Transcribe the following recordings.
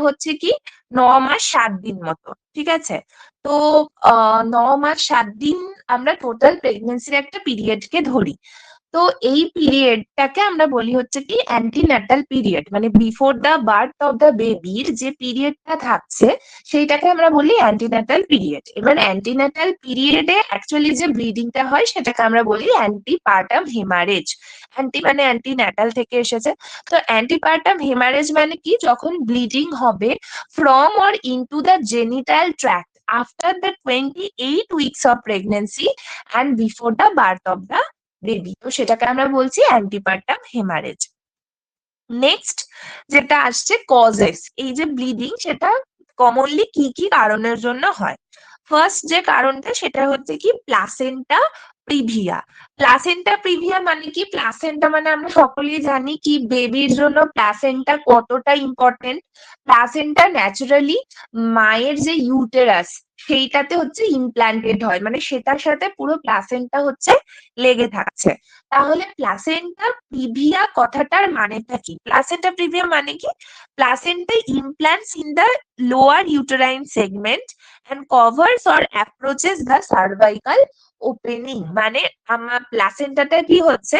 হচ্ছে কি 9 মাস 7 দিন মতো, ঠিক আছে? তো 9 মাস 7 দিন আমরা টোটাল প্রেগনেন্সির একটা পিরিয়ডকে ধরি। তো এই পিরিয়ডটাকে আমরা বলি হচ্ছে কি অ্যান্টিন্যাটাল পিরিয়ড, মানে before the birth of the বেবির যে পিরিয়ডটা থাকছে সেইটাকে আমরা বলি অ্যান্টিন্যাটাল পিরিয়ড। এবার অ্যান্টিন্যাটাল পিরিয়ডে অ্যাকচুয়ালি যে ব্লিডিংটা হয় সেটাকে আমরা বলি অ্যান্টিপার্টাম হেমারেজ। অ্যান্টি মানে অ্যান্টিন্যাটাল থেকে এসেছে। তো অ্যান্টিপার্টাম হেমারেজ মানে কি, যখন ব্লিডিং হবে from or into the genital tract after the 28 weeks of pregnancy and before the birth of the baby, তো সেটাকে আমরা বলছি অ্যান্টিপার্টাম হেমারেজ। নেক্সট যেটা আসছে কজেস, এই যে ব্লিডিং সেটা কমনলি কি কি কারণের জন্য হয়। ফার্স্ট যে কারণটা সেটা হচ্ছে কি প্লাসেন্টা প্রিভিয়া। প্লাসেন্টা প্রিভিয়া মানে কি, প্লাসেন্টা মানে আমরা সকলেই জানি কি বেবির জন্য প্লাসেন্টা কতটা ইম্পর্টেন্ট। প্লাসেন্টা ন্যাচারালি মায়ের যে ইউটেরাস সেইটাতে হচ্ছে ইমপ্ল্যান্টেড হয়, মানে সেটার সাথে পুরো প্লাসেন্টা হচ্ছে লেগে থাকছে। তাহলে প্লাসেন্টা প্রিভিয়া কথাটার মানেটা কি? প্লাসেন্টা প্রিভিয়া মানে কি, placenta implants in the lower uterine segment and covers or approaches the cervical opening, মানে আমার প্লাসেন্টাটা কি হচ্ছে,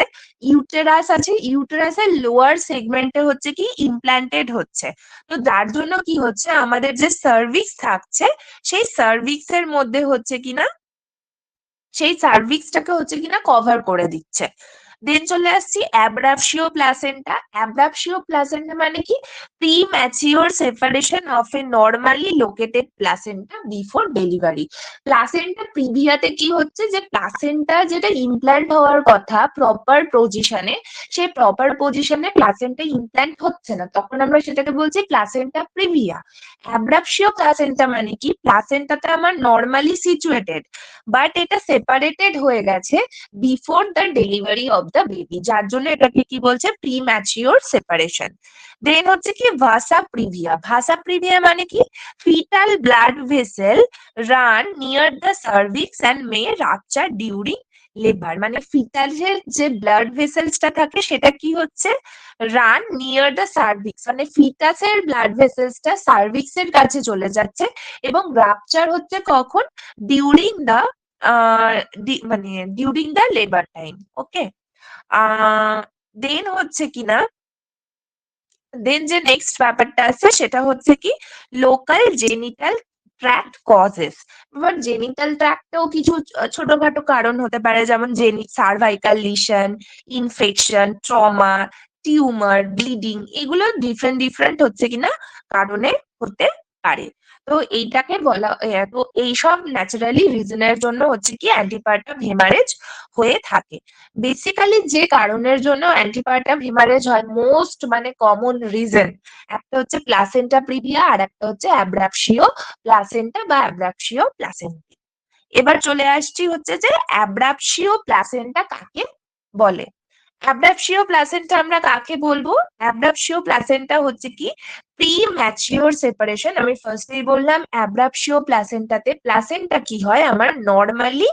ইউটেরাস আছে, ইউটেরাসের লোয়ার সেগমেন্টে হচ্ছে কি ইমপ্ল্যান্টেড হচ্ছে। তো যার জন্য কি হচ্ছে, আমাদের যে সার্ভিক্স থাকছে সেই সার্ভিক্স এর মধ্যে হচ্ছে কিনা, সেই সার্ভিক্সটাকে হচ্ছে কিনা কভার করে দিচ্ছে। দেন চলে আসছি অ্যাব্রাপশিও প্লাসেন্টা। অ্যাব্রাপশিও প্লাসেন্টা মানে কি, premature separation of a normally located placenta before delivery. Placenta প্রিভিয়াতে কি হচ্ছে, যে প্লাসেন্টা যেটা ইমপ্ল্যান্ট হওয়ার কথা প্রপার পজিশনে, সেই প্রপার পজিশনে প্লাসেন্টা ইমপ্ল্যান্ট হচ্ছে না, তখন আমরা সেটাকে বলছি প্লাসেন্টা প্রিভিয়া। অ্যাব্রাপশিও প্লাসেন্টা মানে কি, প্লাসেন্টাটা আমার নর্মালি সিচুয়েটেড বাট এটা সেপারেটেড হয়ে গেছে before the delivery of the baby, যার জন্য এটাকে কি বলছে প্রি ম্যাচিওর সেপারেশন। দেন হচ্ছে কি ভাসা প্রিভিয়া। ভাসা প্রিভিয়া মানে কি, fetal blood vessel run near the cervix and may rupture during labour, মানে ফিটালের যে ব্লাড ভেসেলসটা থাকে সেটা কি হচ্ছে রান নিয়ার দ্য সার্ভিক্স, মানে ফিটাসের ব্লাড ভেসেলসটা সার্ভিক্সের কাছে চলে যাচ্ছে এবং রাপচার হচ্ছে কখন, ডিউরিং দ্য মানে ডিউরিং দ্য লেবার টাইম। ওকে, দেন হচ্ছে কিনা, দেন যে নেক্সট ব্যাপারটা আছে সেটা হচ্ছে কি লোকাল জেনিটাল ট্র্যাক্ট কজেস। এবার জেনিটাল ট্র্যাক্টেও কিছু ছোটখাটো কারণ হতে পারে, যেমন cervical lesion, infection, trauma, tumour, bleeding, এগুলো ডিফারেন্ট ডিফারেন্ট হচ্ছে কিনা কারণে হতে পারে। তো এইটাকে বলা, তো এইসব ন্যাচারালি রিজনের জন্য হচ্ছে কি অ্যান্টিপার্টাম হেমারেজ হয়ে থাকে। বেসিক্যালি যে কারণের জন্য অ্যান্টিপার্টাম হেমারেজ হয়, মোস্ট মানে কমন রিজন, একটা হচ্ছে প্লাসেন্টা প্রিভিয়া আর একটা হচ্ছে অ্যাব্রাপশিও প্লাসেন্টা বা অ্যাব্রাপশিও প্লাসেন্টা। এবার চলে আসছি হচ্ছে যে অ্যাব্রাপশিও প্লাসেন্টা কাকে বলে। অ্যাব্রাপশিও প্লাসেন্টা আমরা কাকে বলবো, অ্যাব্রাপশিও প্লাসেন্টা হচ্ছে কি প্রি ম্যাচিওর সেপারেশন। আমি ফার্স্টেই বললাম অ্যাব্রাপশিও প্লাসেন্টাতে প্লাসেন্টা কি হয়, আমার নর্মালি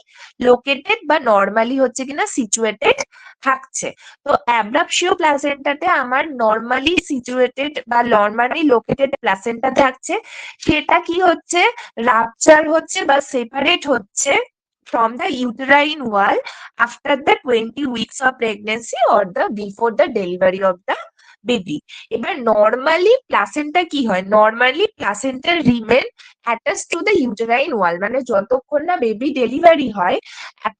লোকেটেড বা নর্মালি হচ্ছে কিনা সিচুয়েটেড থাকছে। তো অ্যাব্রাপশিও প্লাসেন্টাতে আমার নর্মালি সিচুয়েটেড বা নর্মালি লোকেটেড প্লাসেন্টা থাকছে, সেটা কি হচ্ছে রাপচার হচ্ছে বা সেপারেট হচ্ছে from the uterine wall after the 20 weeks of pregnancy or the before the delivery of the baby. এবার নর্মালি প্লাসেন্টা কি হয়, normally placenta remain attach to the uterine wall, মানে যতক্ষণ না বেবি ডেলিভারি হয়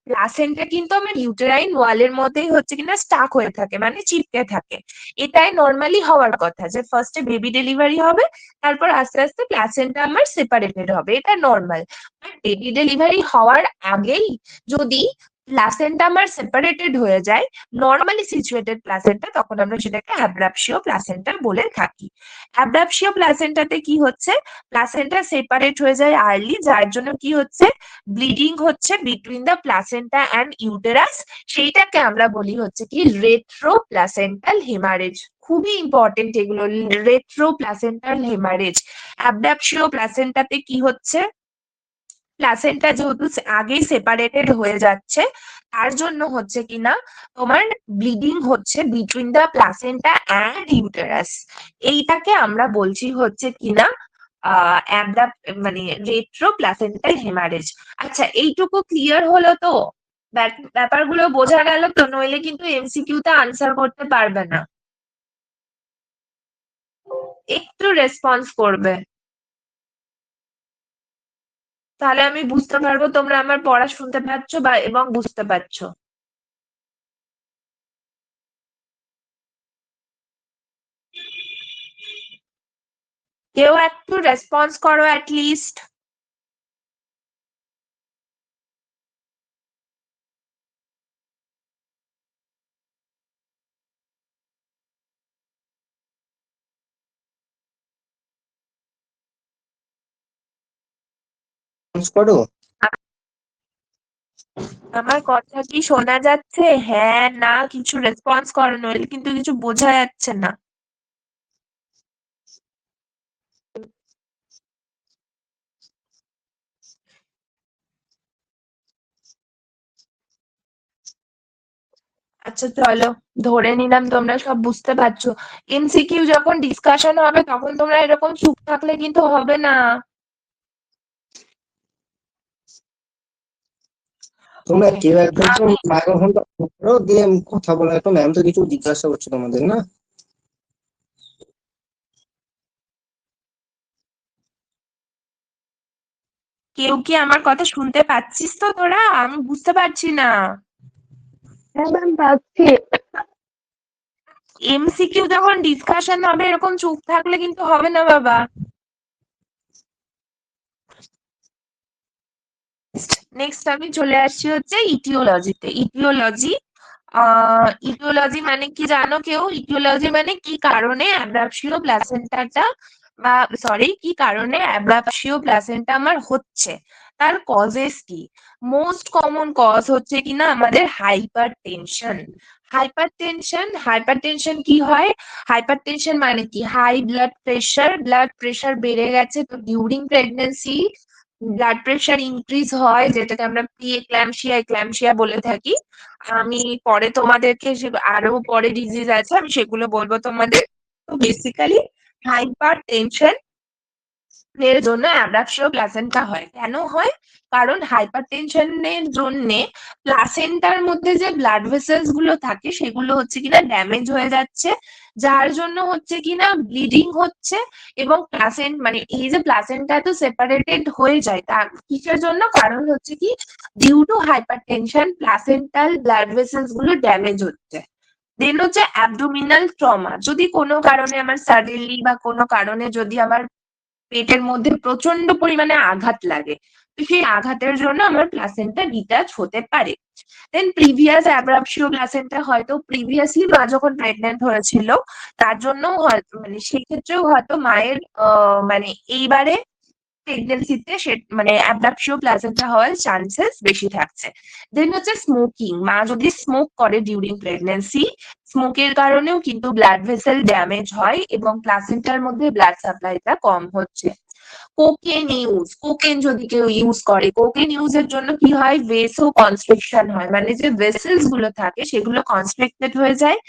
প্লাসেন্টা কিন্তু আমার ইউটেরাইন ওয়ালের মধ্যেই হচ্ছে কিনা স্টাক হয়ে থাকে, মানে চিপকে থাকে। এটাই নর্মালি হওয়ার কথা, যে ফার্স্টে বেবি ডেলিভারি হবে তারপর আস্তে আস্তে প্লাসেন্টা আমার সেপারেটেড হবে, এটা নর্মাল। বেবি ডেলিভারি হওয়ার আগেই যদি প্লাসেন্টা আমার সেপারেটেড হয়ে যায়, নর্মালি সিচুয়েটেড প্লাসেন্টা, তখন আমরা সেটাকে অ্যাব্রাপশিও প্লাসেন্টা বলে থাকি। অ্যাব্রাপশিও প্লাসেন্টাতে কি হচ্ছে, প্লাসেন্টা সেপারেট হয়ে যায় আর্লি, যার জন্য কি হচ্ছে ব্লিডিং হচ্ছে between the placenta and uterus, সেইটাকে আমরা বলি হচ্ছে কি রেট্রো প্লাসেন্টাল হেমারেজ। খুবই ইম্পর্টেন্ট এগুলো, রেট্রো প্লাসেন্টাল হেমারেজ। অ্যাব্রাপশিও প্লাসেন্টাতে কি হচ্ছে, প্লাসেন্টা যেহেতু আগেই সেপারেটেড হয়ে যাচ্ছে, তার জন্য হচ্ছে কিনা তোমার ব্লিডিং হচ্ছে between the placenta and uterus. এইটাকে আমরা বলছি হচ্ছে কিনা মানে রেট্রো প্লাসেন্টাল হেমারেজ। আচ্ছা, এইটুকু ক্লিয়ার হলো তো? ব্যাপারগুলো বোঝা গেল তো? নইলে কিন্তু এমসিকিউ তে আনসার করতে পারবে না। একটু রেসপন্স করবে, তাহলে আমি বুঝতে পারবো তোমরা আমার পড়া শুনতে পাচ্ছ বা এবং বুঝতে পারছো। কেউ একটু রেসপন্স করো অ্যাটলিস্ট। করো। আমার কথা কি শোনা যাচ্ছে? হ্যাঁ না কিছু রেসপন্স করো, নইলে কিন্তু কিছু বোঝা যাচ্ছে না। আচ্ছা চলো, ধরে নিলাম তোমরা সব বুঝতে পারছো। এমসিকিউ যখন ডিসকাশন হবে তখন তোমরা এরকম চুপ থাকলে কিন্তু হবে না। তোমরা ওকে, কেউ একজন আমি মাইক্রোফোনটা করো, দিয়ে কথা বলো। একটু ম্যাম তো কিছু জিজ্ঞাসা করছে তোমাদের, না? কেউ কি আমার কথা শুনতে পাচ্ছিস তো তোরা? আমি বুঝতে পারছি না। হ্যাঁ ম্যাম, পাচ্ছি। এমসিকিউ যখন ডিসকাশন হবে এরকম চুপ থাকলে কিন্তু হবে না বাবা। নেক্সট আমি চলে আসছি হচ্ছে ইটিওলজিতে। ইটিওলজি মানে কি জানো কেউ? ইটিওলজি মানে কি কারণে অ্যাব্রাপসিও প্লাসেন্টাটা বা সরি কি কারণে অ্যাব্রাপসিও প্লাসেন্টা আমার হচ্ছে, তার কজেস কি? মোস্ট কমন কজ হচ্ছে কিনা আমাদের হাইপারটেনশন কি হয়? হাইপারটেনশন মানে কি? হাই ব্লাড প্রেশার বেড়ে গেছে, তো during pregnancy blood pressure increase হয়, যেটাকে আমরা প্রি এক্ল্যাম্পসিয়া বলে থাকি। আমি পরে তোমাদেরকে আরো পরে ডিজিজ আছে আমি সেগুলো বলবো তোমাদের। তো বেসিক্যালি হাইপার টেনশন এর জন্য অ্যাব্রাপসিও প্লাসেন্টা হয়। কেন হয়? কারণ হাইপারটেনশনের জন্য প্লাসেন্টার মধ্যে যে ব্লাড ভেসেলস গুলো থাকে সেগুলো হচ্ছে কিনা ড্যামেজ হয়ে যাচ্ছে, যার জন্য হচ্ছে কিনা ব্লিডিং হচ্ছে। এবং মানে এই যে প্লাসেন্টা তো সেপারেটেড হয়ে যায়, তার কিসের জন্য? কারণ হচ্ছে কি, due to hypertension placental blood vessels গুলো ড্যামেজ হচ্ছে। দেন হচ্ছে অ্যাবডোমিনাল ট্রমা। যদি কোনো কারণে আমার সাডেনলি বা কোনো কারণে যদি আমার পেটের মধ্যে প্রচন্ড পরিমাণে আঘাত লাগে, তো সেই আঘাতের জন্য আমার প্লাসেন্টা ডিটাচ হতে পারে। দেন প্রিভিয়াস অ্যাব্রাপসিও প্লাসেন্টা, হয়তো প্রিভিয়াসলি মা যখন প্রেগনেন্ট হয়েছিল তার জন্য হয়তো মানে সেক্ষেত্রেও হয়তো মায়ের মানে এইবারে প্রেগনেন্সিতে সে মানে অ্যাব্রাপসিও প্লাসেন্টা হওয়ার চান্সেস বেশি থাকছে। দেন হচ্ছে স্মোকিং। মা যদি স্মোক করে ডিউরিং প্রেগনেন্সি, স্মোকের কারণেও কিন্তু ব্লাড ভেসেল ড্যামেজ হয় এবং প্লাসেন্টার মধ্যে ব্লাড সাপ্লাইটা কম হচ্ছে। কোকেন যদি কেউ ইউজ করে, কোকেন ইউজের জন্য কি হয়? ভেসো কনস্ট্রিকশন হয়, মানে যে ভেসেলস গুলো থাকে সেগুলো কনস্ট্রিক্টেড হয়ে যায়,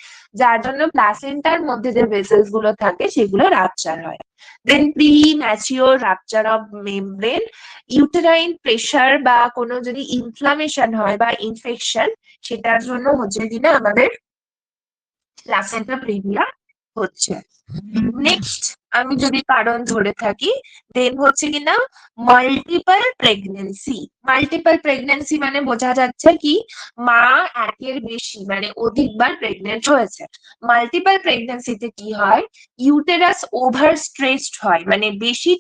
যার জন্য প্লাসেন্টার মধ্যে যে ভেসেলস গুলো থাকে সেগুলো রাপচার হয়। Then premature rupture of membrane, uterine pressure বা কোনো যদি ইনফ্লামেশন হয় বা ইনফেকশন, সেটার জন্য হচ্ছে কিনা আমাদের প্লাসেন্টা প্রিভিয়া হচ্ছে। নেক্সট আমি যদি কারণ ধরে থাকি, দেন হচ্ছে কিনা মাল্টিপল প্রেগনেন্সি মানে বোঝা যাচ্ছে কি, মা একের বেশি মানে অধিকবার প্রেগনেন্ট হয়েছে। মাল্টিপল প্রেগনেন্সিতে কি হয়? ইউটেরাস ওভার স্ট্রেসড হয়, মানে বেশি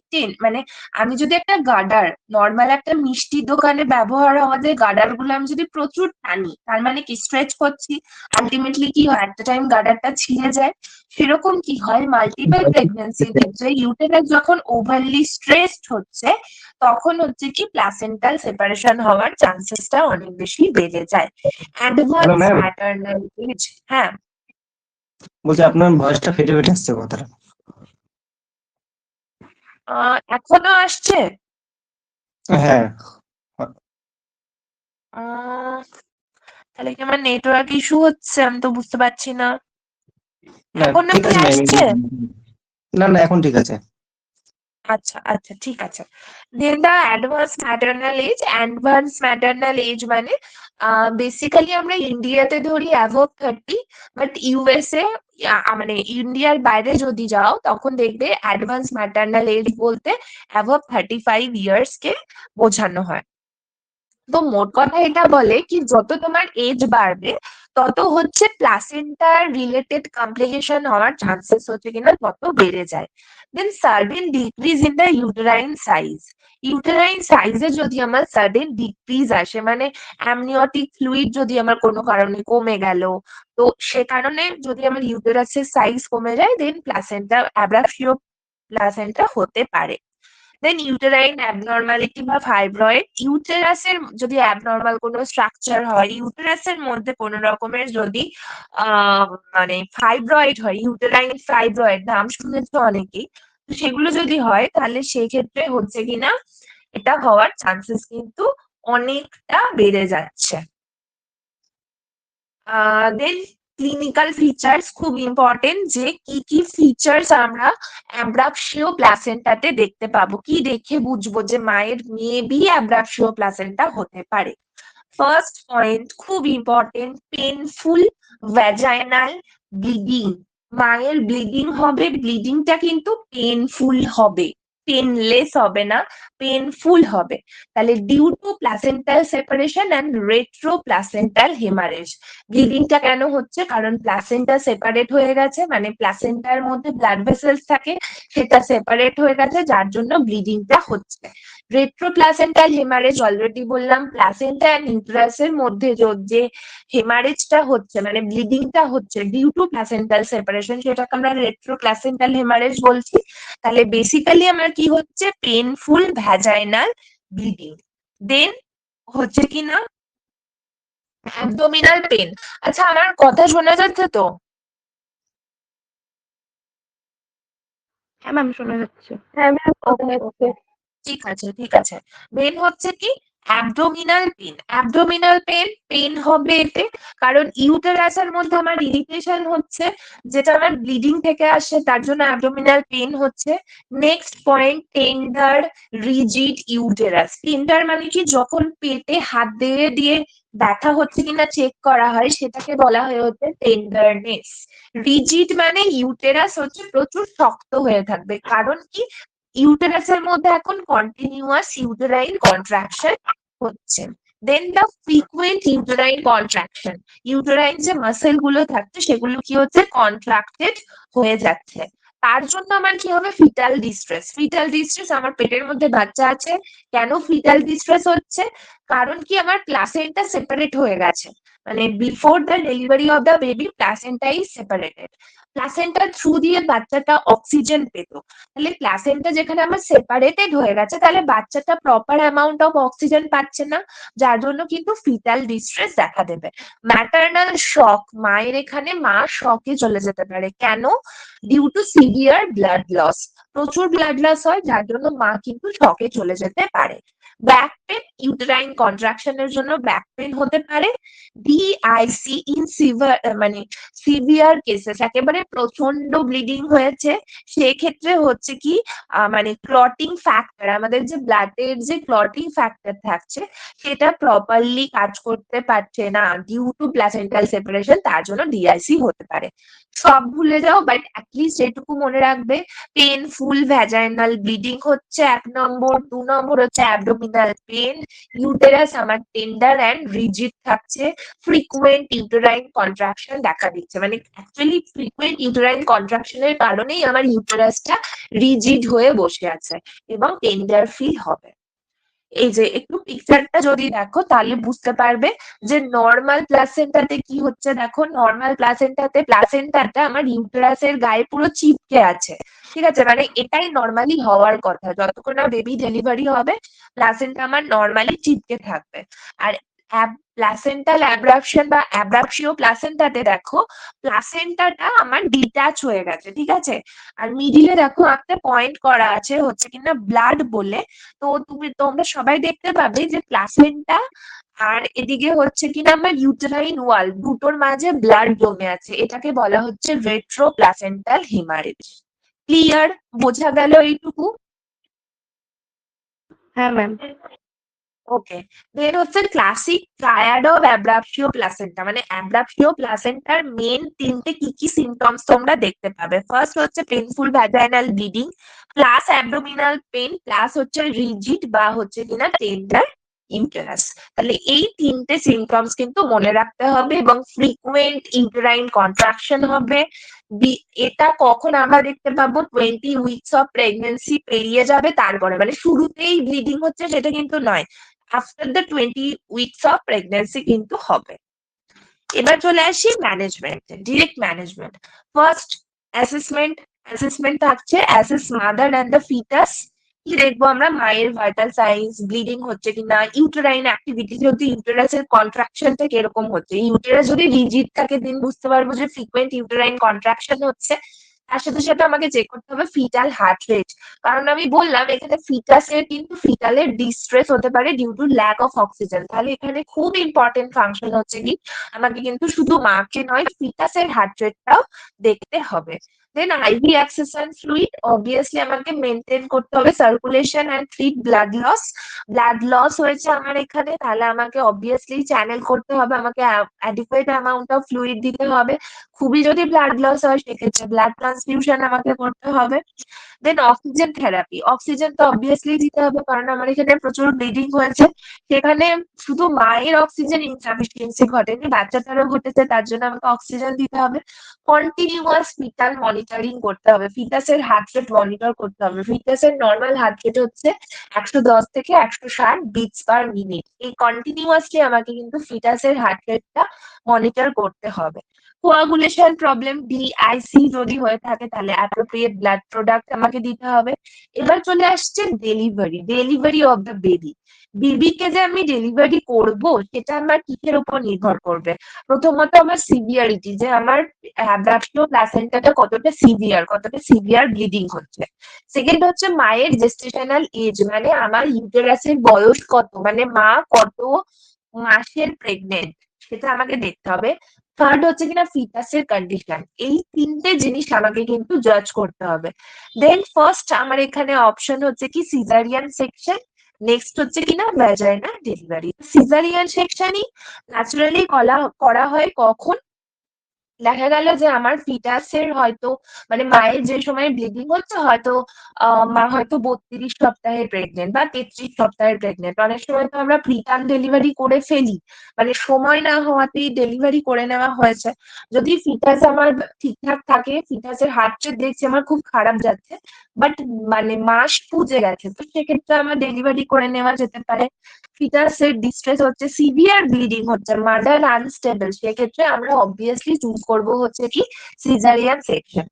মানে আমি যদি একটা গার্ডার, নর্মাল একটা মিষ্টির দোকানে ব্যবহার হওয়া যে গার্ডার গুলো আমি যদি প্রচুর টানি, তার মানে কি স্ট্রেচ করছি, আলটিমেটলি কি হয়? একটা টাইম গার্ডারটা ছিঁড়ে যায়। সেরকম কি হয় মাল্টিপল প্রেগনেন্সির ক্ষেত্রে, ইউটেরাস যখন ওভারলি স্ট্রেসড হচ্ছে তখন হচ্ছে কি প্লাসেন্টাল সেপারেশন হওয়ার চান্সেসটা অনেক বেশি বেড়ে যায়। Hello advance ma'am, maternal age. হ্যাঁ, বলছি আপনার ভয়েসটা ফেটে ফেটে আসছে কথাটা। এখনো আসছে? হ্যাঁ। আহ, তাহলে কি আমার নেটওয়ার্ক ইস্যু হচ্ছে? আমি তো বুঝতে পারছি না। না এখন ঠিক কি আছে ম্যাম, আসছে? না না এখন ঠিক আছে। আচ্ছা আচ্ছা, ঠিক আছে। Then the advance maternal age. Advance maternal age মানে বেসিক্যালি আমরা ইন্ডিয়াতে ধরি অ্যাবভ 30, বাট ইউএসএ মানে ইন্ডিয়ার বাইরে যদি যাও তখন দেখবে অ্যাডভান্স ম্যাটার্নাল এজ বলতে অ্যাবভ 35 ইয়ার্স কে বোঝানো হয়। তো মোট কথা এটা বলে কি যত তোমার এজ বাড়বে তত হচ্ছে প্লাসেন্টার রিলেটেড কমপ্লিকেশন হওয়ার চান্সেস হচ্ছে কিনা তত বেড়ে যায়। Then certain decrease in the uterine size. Uterine সাইজে যদি আমার সার্টেন ডিক্রিজ আসে, মানে অ্যামনিওটিক ফ্লুইড যদি আমার কোনো কারণে কমে গেল, তো সে কারণে যদি আমার ইউটেরাসের সাইজ কমে যায়, দেন প্লাসেন্টা অ্যাব্রাপ্সিও প্লাসেন্টা হতে পারে। দেন ইউটেরাইন অ্যাবনর্মালিটি বা ফাইব্রয়েড। ইউটেরাসের যদি অ্যাবনর্মাল কোনো স্ট্রাকচার হয়, ইউটেরাসের মধ্যে কোনো রকমের যদি আহ মানে ফাইব্রয়েড হয়, ইউটেরাইন ফাইব্রয়েড নাম শুনেছো অনেকেই, তো সেগুলো যদি হয় তাহলে সেক্ষেত্রে হচ্ছে কিনা এটা হওয়ার চান্সেস কিন্তু অনেকটা বেড়ে যাচ্ছে। দেন ক্লিনিক্যাল ফিচার্স খুব ইম্পর্টেন্ট, যে কি কি ফিচার্স আমরা অ্যাব্রাপ্সিও প্লাসেন্টাতে দেখতে পাবো, কি দেখে বুঝবো যে মায়ের মেবি অ্যাব্রাপ্সিও প্লাসেন্টা হতে পারে। ফার্স্ট পয়েন্ট খুব ইম্পর্টেন্ট, পেনফুল ভ্যাজাইনাল ব্লিডিং। মায়ের ব্লিডিং হবে, ব্লিডিংটা কিন্তু পেনফুল হবে, পেনলেস হবে না, পেনফুল হবে। তাহলে due to placental separation and retro placental haemorrhage. ব্লিডিংটা কেন হচ্ছে? কারণ প্লাসেন্টা সেপারেট হয়ে গেছে, মানে প্লাসেন্টার মধ্যে ব্লাড ভেসেলস থাকে, সেটা সেপারেট হয়ে গেছে, যার জন্য ব্লিডিংটা হচ্ছে। রেট্রোপ্লাসেন্টাল হেমারেজ অলরেডি বললাম, প্লাসেন্টা এন্ড ইউটেরাসের মধ্যে যে হেমারেজটা হচ্ছে মানে ব্লিডিংটা হচ্ছে ডিউ টু প্লাসেন্টাল সেপারেশন, সেটাকে আমরা রেট্রোপ্লাসেন্টাল হেমারেজ বলছি। তাহলে বেসিক্যালি আমার কি হচ্ছে? Painful vaginal bleeding. দেন হচ্ছে কি না অ্যাবডোমিনাল পেন। আচ্ছা, আমার কথা শোনা যাচ্ছে তো? হ্যাঁ ম্যাম, শোনা যাচ্ছে। হ্যাঁ ম্যাম, শোনা ওকে যাচ্ছে। ওকে, ঠিক আছে ঠিক আছে। দেন হচ্ছে কি abdominal pain. Abdominal pain pain হবে এতে কারণ ইউটেরাসের মধ্যে আমার ইরিটেশন হচ্ছে, যেটা আমার ব্লিডিং থেকে আসে, তার জন্য অ্যাবডোমিনাল পেন হচ্ছে। Next point, tender rigid uterus. Tender মানে কি? যখন পেটে হাত দিয়ে দিয়ে ব্যথা হচ্ছে কিনা চেক করা হয়, সেটাকে বলা হয় হচ্ছে টেন্ডারনেস। রিজিড মানে ইউটেরাস হচ্ছে প্রচুর শক্ত হয়ে থাকবে, কারণ কি ইউটেরাসের মধ্যে এখন কন্টিনিউয়াস ইউটেরাইন কন্ট্রাকশন হচ্ছে। Then the frequent uterine contraction. Uterine যে মাসেল গুলো থাকছে সেগুলো কি হচ্ছে? কন্ট্রাক্টেড হয়ে যাচ্ছে। তার জন্য আমার কি হবে? Fetal distress. ফিটাল ডিস্ট্রেস, আমার পেটের মধ্যে বাচ্চা আছে, কেন ফিটাল ডিস্ট্রেস হচ্ছে? কারণ কি আমার প্লাসেন্টা সেপারেট হয়ে গেছে, মানে before the delivery of the baby placenta is separated. প্লাসেন্টার থ্রু দিয়ে বাচ্চাটা অক্সিজেন পেত, তাহলে প্লাসেন্টা যেখানে আমার সেপারেটেড হয়ে গেছে, তাহলে বাচ্চাটা প্রপার অ্যামাউন্ট অফ অক্সিজেন পাচ্ছে না, যার জন্য কিন্তু ফিটাল ডিস্ট্রেস দেখা দেবে। ম্যাটার্নাল শক, মায়ের এখানে মা শকে চলে যেতে পারে, কেন? Due to severe blood loss. প্রচুর ব্লাড লস হয়, যার জন্য মা কিন্তু শকে চলে যেতে পারে। ব্যাক পেন, ইউটেরাইন কন্ট্রাকশনের জন্য ব্যাক পেন হতে পারে। ডিআইসি ইন সিভিয়ার মানে সিভিয়ার কেসেস, একেবারে প্রচন্ড ব্লিডিং হয়েছে, সেক্ষেত্রে হচ্ছে কি মানে ক্লটিং ফ্যাক্টর, আমাদের যে ব্লাডের যে ক্লটিং ফ্যাক্টর থাকছে সেটা প্রপারলি কাজ করতে পারছে না ডিউ টু প্লাসেন্টাল সেপারেশন, তার জন্য ডিআইসি হতে পারে। সব ভুলে যাও, বাট অ্যাটলিস্ট এটুকু মনে রাখবে, পেনফুল ভ্যাজাইনাল ব্লিডিং হচ্ছে 1 নম্বর, 2 নম্বর হচ্ছে অ্যাবডোমিনাল পেন, ইউটেরাস আমার টেন্ডার অ্যান্ড রিজিড থাকছে, ফ্রিকুয়েন্ট ইউটেরাইন কন্ট্রাকশন দেখা দিচ্ছে, মানে অ্যাকচুয়ালি ফ্রিকুয়েন্ট ইউটেরাইন কন্ট্রাকশনের কারণেই আমার ইউটেরাসটা রিজিড হয়ে বসে আছে এবং টেন্ডার ফিল হবে। এই যে একটু পিকচারটা যদি দেখো তাহলে বুঝতে পারবে যে নর্মাল প্লাসেন্টাতে কি হচ্ছে। দেখো, নর্মাল প্লাসেন্টাটা আমার ইউটেরাসের গায়ে পুরো চিপকে আছে, ঠিক আছে? মানে এটাই নর্মালি হওয়ার কথা, যতক্ষণ না বেবি ডেলিভারি হবে প্লাসেন্টা আমার নর্মালি চিপকে থাকবে। আর প্লাসেন্টাল অ্যাব্রাপশন বা অ্যাব্রাপশিও প্লাসেন্টাতে দেখো প্লাসেন্টাটা আমার ডিটাচ হয়ে গেছে, ঠিক আছে। আর মিডিলে দেখো একটা পয়েন্ট করা আছে হচ্ছে কিনা ব্লাড বলে। তো তোমরা সবাই দেখতে পাবে যে প্লাসেন্টা আর এদিকে হচ্ছে কিনা আমার ইউটেরাইন ওয়াল দুটোর মাঝে ব্লাড জমে আছে, এটাকে বলা হচ্ছে রেট্রো প্লাসেন্টাল হেমারেজ। ক্লিয়ার? বোঝা গেল এইটুকু? হ্যাঁ ম্যাম। ওকে, দেন হচ্ছে ক্লাসিক ট্রায়াড অফ অ্যাব্রাপশিও প্লাসেন্টা, মানে অ্যাব্রাপশিও প্লাসেন্টার মেন তিনটে কি কি সিমটমস তোমরা দেখতে পাবে। ফার্স্ট হচ্ছে painful vaginal bleeding plus abdominal pain plus হচ্ছে রিজিড বা হচ্ছে কিনা টেন্ডার ইউটেরাস। তাহলে এই তিনটে সিমটমস কিন্তু মনে রাখতে হবে, এবং ফ্রিকুয়েন্ট ইউটেরাইন কন্ট্রাকশন হবে। এটা কখন আমরা দেখতে পাবো? 20 উইকস অফ প্রেগনেন্সি পেরিয়ে যাবে তারপরে, মানে শুরুতেই ব্লিডিং হচ্ছে সেটা কিন্তু নয়, after the 20 weeks of pregnancy কিন্তু হবে। এবার চলে আসি management, direct management. First assessment থাকছে assess mother and the foetus. কি দেখবো আমরা? মায়ের ভাইটাল সাইন্স, ব্লিডিং হচ্ছে কিনা, ইউটেরাইন অ্যাক্টিভিটি, যদি ইউটেরাসের কন্ট্রাকশনটা কিরকম হচ্ছে। ইউটেরাস যদি রিজিড থাকে দিন বুঝতে পারবো যে ফ্রিকুয়েন্ট ইউটেরাইন কন্ট্রাকশন হচ্ছে। তার সাথে সাথে আমাকে চেক করতে হবে ফিটাল হার্ট রেট, কারণ আমি বললাম এখানে ফিটাসের কিন্তু ফিটালের ডিস্ট্রেস হতে পারে due to lack of oxygen. তাহলে এখানে খুব ইম্পর্টেন্ট ফাংশন হচ্ছে কি আমাকে কিন্তু শুধু মাকে নয় ফিটাসের হার্ট রেটটাও দেখতে হবে। Then IV access and fluid, obviously আমাকে মেনটেন করতে হবে circulation and treat blood loss. Blood loss হয়েছে আমার এখানে, তাহলে আমাকে অবভিয়াসলি চ্যানেল করতে হবে, আমাকে অ্যাডিকুয়েট অ্যামাউন্ট অফ ফ্লুইড দিতে হবে। খুবই যদি ব্লাড লস হয় সেক্ষেত্রে ব্লাড ট্রান্সফিউশন আমাকে করতে হবে। দেন অক্সিজেন থেরাপি, অক্সিজেন তো অবভিয়াসলি দিতে হবে কারণ আমার এখানে প্রচুর ব্লিডিং হয়েছে। সেখানে শুধু মায়ের অক্সিজেন ইনসাফিসিয়েন্সি ঘটেনি, বাচ্চাটারও ঘটেছে, তার জন্য আমাকে অক্সিজেন দিতে হবে। কন্টিনিউয়াস ফিটাল মনিটরিং করতে হবে, ফিটাসের হার্ট রেট মনিটর করতে হবে। ফিটাসের নর্মাল হার্ট রেট হচ্ছে 110 থেকে 160 বিটস পার মিনিট। এই কন্টিনিউয়াসলি আমাকে কিন্তু ফিটাসের হার্ট রেটটা মনিটর করতে হবে। কোয়াগুলেশন প্রবলেম ডিআইসি যদি হয়ে থাকে তাহলে অ্যাপ্রোপ্রিয়েট ব্লাড প্রোডাক্ট আমাকে দিতে হবে। এবার চলে আসছে ডেলিভারি অফ দ্য বেবি। বেবিকে যে আমি ডেলিভারি করব সেটা আমার কিসের উপর নির্ভর করবে? প্রথমত আমার সিভিয়ারিটি, যে আমার অ্যাব্রাপশিও প্লাসেন্টাটা কতটা সিভিয়ার ব্লিডিং হচ্ছে। সেকেন্ড হচ্ছে মায়ের জেস্টেশনাল এজ, মানে আমার ইউটেরাসের বয়স কত, মানে মা কত মাসের প্রেগনেন্ট সেটা আমাকে দেখতে হবে। থার্ড হচ্ছে কিনা ফিটাসের কন্ডিশন। এই তিনটে জিনিস আমাকে কিন্তু জাজ করতে হবে। দেন ফার্স্ট আমার এখানে অপশন হচ্ছে কি সিজারিয়ান সেকশন, নেক্সট হচ্ছে কিনা ভ্যাজাইনাল ডেলিভারি। সিজারিয়ান সেকশনই ন্যাচারালি করা হয় কখন? দেখা গেল যে আমার ফিটাসের হয়তো মানে মায়ের যে সময় ব্লিডিং হচ্ছে হয়তো মা হয়তো 32 সপ্তাহে প্রেগনেন্ট বা 33 সপ্তাহে প্রেগনেন্ট। অনেক সময় তো আমরা প্রিটার্ম ডেলিভারি করে ফেলি, মানে সময় না হওয়াতেই ডেলিভারি করে নেওয়া হয়েছে। যদি ফিটাস আমার ঠিকঠাক থাকে, ফিটাসের হার্ট রেট দেখছি আমার খুব খারাপ যাচ্ছে, বাট মানে মাস পুজে গেছে, তো সেক্ষেত্রে আমার ডেলিভারি করে নেওয়া যেতে পারে। ফিটাসের ডিস্ট্রেস হচ্ছে, সিভিয়ার ব্লিডিং হচ্ছে, মাদার আনস্টেবল, সেক্ষেত্রে আমরা অবভিয়াসলি চুজ করব হচ্ছে কি সিজারিয়ান সেকশন।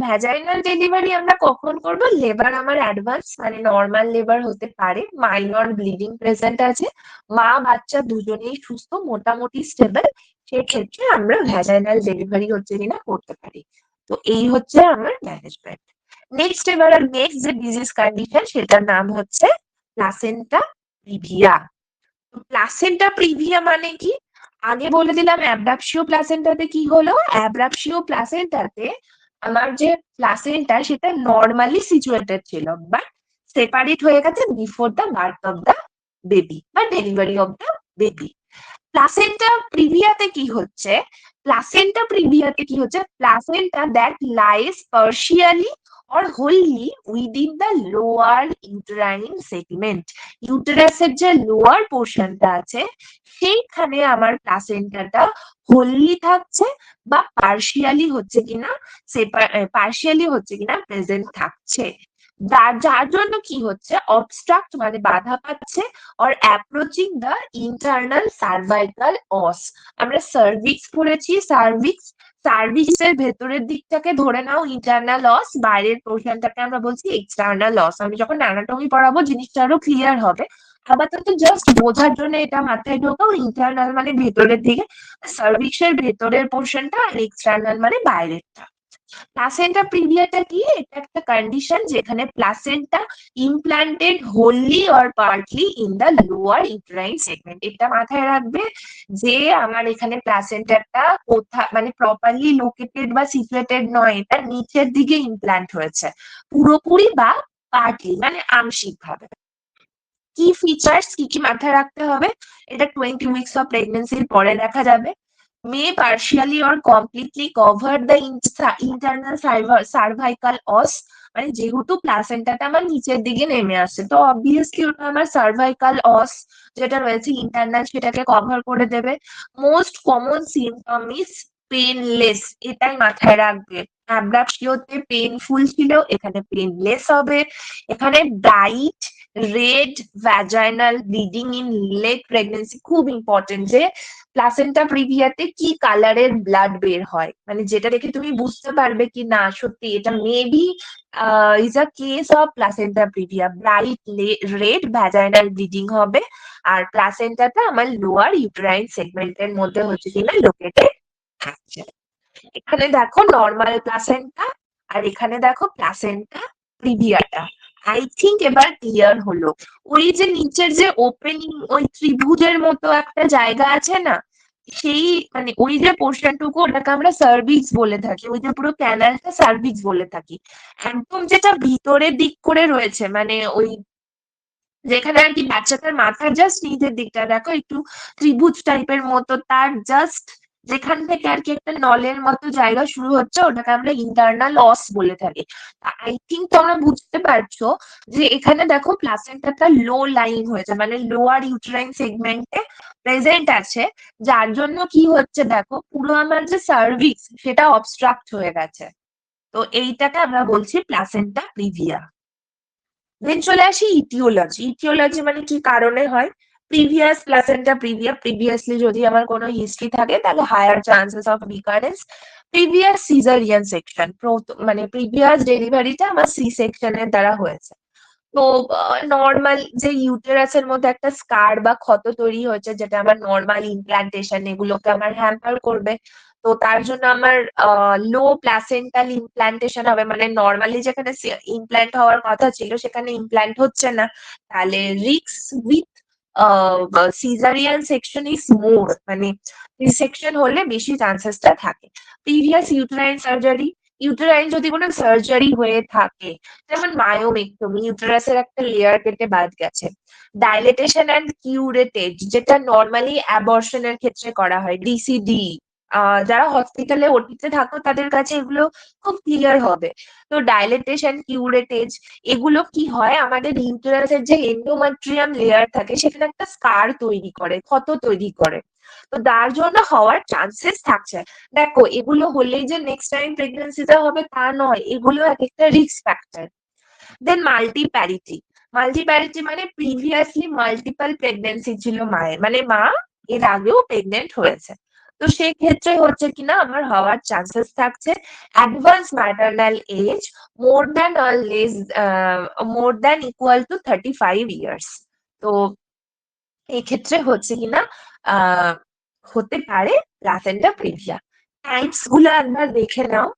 ভ্যাজাইনাল ডেলিভারি আমরা কখন করব? লেবার আমার অ্যাডভান্স, মানে নর্মাল লেবার হতে পারে, মাইনর ব্লিডিং প্রেজেন্ট আছে, মা বাচ্চা দুজনেই সুস্থ মোটামুটি স্টেবল, সেক্ষেত্রে আমরা ভ্যাজাইনাল ডেলিভারি হচ্ছে কিনা করতে পারি। তো এই হচ্ছে আমার ম্যানেজমেন্ট। নেক্সট এবার নেক্সট যে ডিজিজ কন্ডিশন সেটার নাম হচ্ছে প্লাসেন্টা প্রিভিয়া। প্লাসেন্টা প্রিভিয়া মানে কি? আগে বলে দিলাম অ্যাব্রাপশিও প্লাসেন্টাতে কি হলো? অ্যাব্রাপশিও প্লাসেন্টাতে আমার যে প্লাসেন্টা সেটা নর্মালি সিচুয়েটেড ছিল, বাট সেপারেট হয়ে গেছে before the birth of the baby বা delivery of the baby. Placenta প্রিভিয়াতে কি হচ্ছে? Placenta that lies partially or wholly within the lower uterine segment, ইউটেরাসের যে লোয়ার পোর্শনটা আছে সেইখানে আমার প্লাসেন্টাটা হোললি থাকছে বা পার্শিয়ালি হচ্ছে কিনা প্রেজেন্ট থাকছে। যার জন্য কি হচ্ছে? অবস্ট্রাক্ট মানে বাধা পাচ্ছে or approaching the internal cervical os। আমরা সার্ভিক্স পড়েছি, সার্ভিক্সের ভেতরের দিকটাকে ধরে নাও ইন্টারনাল অস, বাইরের পোর্শনটাকে আমরা বলছি এক্সটার্নাল অস। আমি যখন অ্যানাটমি পড়াবো জিনিসটা আরো ক্লিয়ার হবে। আপাতত জাস্ট বোঝার জন্য এটা মাথায় ঢোকাও, ইন্টারনাল মানে ভেতরের দিকে, সার্ভিক্সের ভেতরের পোর্শনটা, আর এক্সটার্নাল মানে বাইরেরটা। প্লাসেন্টা প্রিভিয়াটা কি? এটা একটা কন্ডিশন যেখানে placenta implanted wholly or partly in the lower uterine segment. এটা মাথায় রাখবে যে আমার এখানে প্লাসেন্টাটা মানে প্রপারলি লোকেটেড বা সিচুয়েটেড নয়, এটা নিচের দিকে ইমপ্লান্ট হয়েছে পুরোপুরি বা পার্টলি মানে আংশিক ভাবে। কি ফিচার্স কি কি মাথায় রাখতে হবে? এটা 20 উইকস অফ প্রেগনেন্সির পরে দেখা যাবে। may partially or completely cover the internal cervical os, মানে যেহেতু প্লাসেন্টাটা আমার নিচের দিকে নেমে আসছে, তো অবভিয়াসলি ওটা আমার সার্ভাইকাল অস যেটা রয়েছে ইন্টারনাল সেটাকে কভার করে দেবে। Most common symptom is painless, এটাই মাথায় রাখবে। অ্যাব্রাপশিওতে পেইনফুল ছিল, এখানে পেনলেস হবে। এখানে bright red vaginal bleeding in late pregnancy, খুব ইম্পর্টেন্ট যে প্লাসেন্টা প্রিভিয়াতে কি কালারের ব্লাড বের হয়, মানে যেটা দেখে তুমি বুঝতে পারবে কি না সত্যি এটা maybe is a case of placenta previa. Bright red vaginal bleeding হবে, আর প্লাসেন্টাটা আমার লোয়ার ইউটেরাইন সেগমেন্টের মধ্যে হচ্ছে কিনা লোকেটেড থাকছে। এখানে দেখো নর্মাল প্লাসেন্টা, আর এখানে দেখো প্লাসেন্টা প্রিভিয়াটা। আই থিঙ্ক এবার ক্লিয়ার হলো। ওই যে নিচের যে ওপেনিং, ওই ত্রিভুজের মতো একটা জায়গা আছে না, সেই মানে ওই যে পোর্শনটুকু ওটাকে আমরা সার্ভিক্স বলে থাকি, ওই যে পুরো ক্যানালটা সার্ভিক্স বলে থাকি। একদম যেটা ভিতরের দিক করে রয়েছে, মানে ওই যেখানে আর কি বাচ্চাটার মাথার জাস্ট নিচের দিকটা দেখো একটু ত্রিভুজ টাইপের মতো, তার জাস্ট যেখান থেকে আর কি একটা নলের মতো জায়গা শুরু হচ্ছে, ওটাকে আমরা ইন্টারনাল অস বলে থাকি। আই থিঙ্ক তোমরা বুঝতে পারছো যে এখানে দেখো প্লাসেন্টাটা লো লাইং হয়েছে, মানে লোয়ার ইউটেরাইন সেগমেন্টে প্রেজেন্ট আছে, যার জন্য কি হচ্ছে দেখো পুরো আমার যে সার্ভিক্স সেটা অবস্ট্রাক্ট হয়ে গেছে। তো এইটাকে আমরা বলছি প্লাসেন্টা প্রিভিয়া। দেন চলে আসি ইটিওলজি। ইটিওলজি মানে কি কারণে হয়? প্রিভিয়াস প্লাসেন্টা প্রিভিয়াসলি যদি আমার কোনো হিস্ট্রি থাকে তাহলে higher chances of recurrence. Previous caesarean section, মানে প্রিভিয়াস ডেলিভারিটা আমার সি সেকশনের দ্বারা হয়েছে। তো নর্মাল যে ইউটেরাসের মধ্যে একটা স্কার বা ক্ষত তৈরি হয়েছে যেটা আমার নর্মাল ইমপ্লান্টেশন এগুলোকে আমার হ্যাম্পার করবে। তো তার জন্য আমার লো প্লাসেন্টাল ইমপ্লান্টেশন হবে, মানে নর্মালি যেখানে ইমপ্ল্যান্ট হওয়ার কথা ছিল সেখানে ইমপ্ল্যান্ট হচ্ছে না, তাহলে risk with caesarean section is more, মানে সেকশন হলে বেশি চান্সেসটা থাকে। প্রিভিয়াস ইউটেরাইন সার্জারি, ইউটেরাইন যদি কোনো সার্জারি হয়ে থাকে, যেমন মায়োমেক্টমি, ইউটেরাসের একটা লেয়ার কেটে বাদ গেছে। ডাইলেটেশন অ্যান্ড কিউরেটেজ, যেটা নর্মালি অ্যাবর্শনের ক্ষেত্রে করা হয়, ডিসিডি। যারা হসপিটালে ওটিতে থাকো তাদের কাছে এগুলো খুব ক্লিয়ার হবে। তো ডাইলেটেশন কিউরেটেজ এগুলো কি হয়, আমাদের ইউটেরাসের যে এন্ডোমেট্রিয়াম লেয়ার থাকে সেখানে একটা স্কার তৈরি করে, ক্ষত তৈরি করে, তো তার জন্য হওয়ার চান্সেস থাকছে। দেখো এগুলো হলেই যে নেক্সট টাইম প্রেগনেন্সিতে হবে তা নয়, এগুলো এক একটা রিস্ক ফ্যাক্টর। দেন মাল্টিপ্যারিটি, মাল্টিপ্যারিটি মানে প্রিভিয়াসলি মাল্টিপল প্রেগনেন্সি ছিল মায়ের, মানে মা এর আগেও প্রেগনেন্ট হয়েছে, তো সেক্ষেত্রে হচ্ছে কিনা আমার হওয়ার চান্সেস থাকছে। Advance maternal age more than equal to 35 years. তো এই ক্ষেত্রে হচ্ছে কিনা আহ হতে পারে প্লাসেন্টা প্রিভিয়া। টাইপস গুলো একবার দেখে নাও,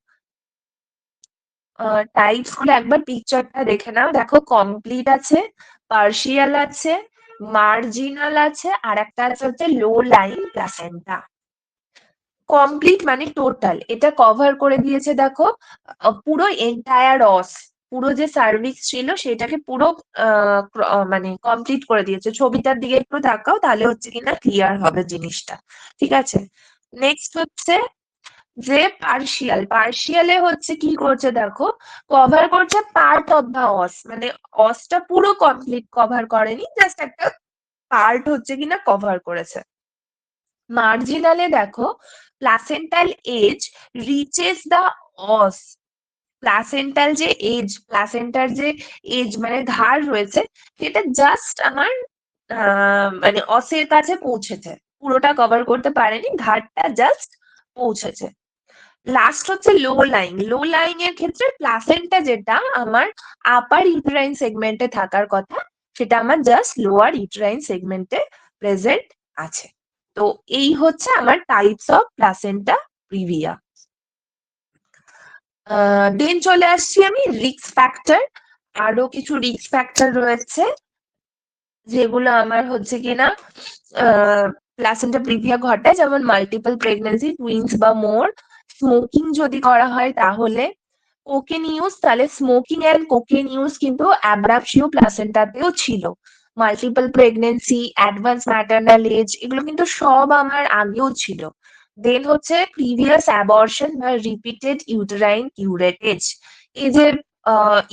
টাইপস গুলো একবার পিকচারটা দেখে নাও। দেখো কমপ্লিট আছে, পার্শিয়াল আছে, মার্জিনাল আছে, আর একটা আছে হচ্ছে লো লাইন প্লাসেন্টা। কমপ্লিট মানে টোটাল, এটা কভার করে দিয়েছে দেখো পুরো এন্টায়ার অস, পুরো যে সার্ভিক্স ছিল সেটাকে পুরো মানে কমপ্লিট করে দিয়েছে। ছবিটার দিকে একটু তাকাও তাহলে হচ্ছে কিনা ক্লিয়ার হবে জিনিসটা, ঠিক আছে? নেক্সট হচ্ছে যে পার্শিয়াল, পার্শিয়ালে হচ্ছে কি করছে দেখো, কভার করছে পার্ট অফ দা অস, মানে অসটা পুরো কমপ্লিট কভার করেনি, জাস্ট একটা পার্ট হচ্ছে কিনা কভার করেছে। মার্জিনালে দেখো প্লাসেন্টাল এজ রিচেস দা অস, প্লাসেন্টাল যে এজ, প্লাসেন্টার যে এজ মানে ধার রয়েছে সেটা জাস্ট আমার মানে অসের কাছে পৌঁছেছে, পুরোটা কভার করতে পারেনি, ধারটা জাস্ট পৌঁছেছে। লাস্ট হচ্ছে লো লাইং, লো লাইং এর ক্ষেত্রে প্লাসেন্টা যেটা আমার আপার ইউটেরাইন সেগমেন্টে থাকার কথা সেটা আমার জাস্ট লোয়ার ইউটেরাইন সেগমেন্টে প্রেজেন্ট আছে। তো এই হচ্ছে আমার টাইপস অফ প্লাসেন্টা প্রিভিয়া। দেন চলে আসছি আমি রিস্ক ফ্যাক্টর। আরো কিছু রিস্ক ফ্যাক্টর রয়েছে যেগুলো আমার হচ্ছে কিনা প্লাসেন্টা প্রিভিয়া ঘটায়, যেমন মাল্টিপল প্রেগন্যান্সি, টুইন্স বা মোর, স্মোকিং যদি করা হয় তাহলে, কোকেন ইউজ, তাহলে স্মোকিং এন্ড কোকেন ইউজ কিন্তু অ্যাব্রাপশিও প্লাসেন্টাতেও ছিল। Multiple pregnancy, advance maternal age, এগুলো কিন্তু সব আমার আগেও ছিল। দেন হচ্ছে প্রিভিয়াস অ্যাবর্শন বা রিপিটেড ইউটেরাইন কিউরেটেজ। এই যে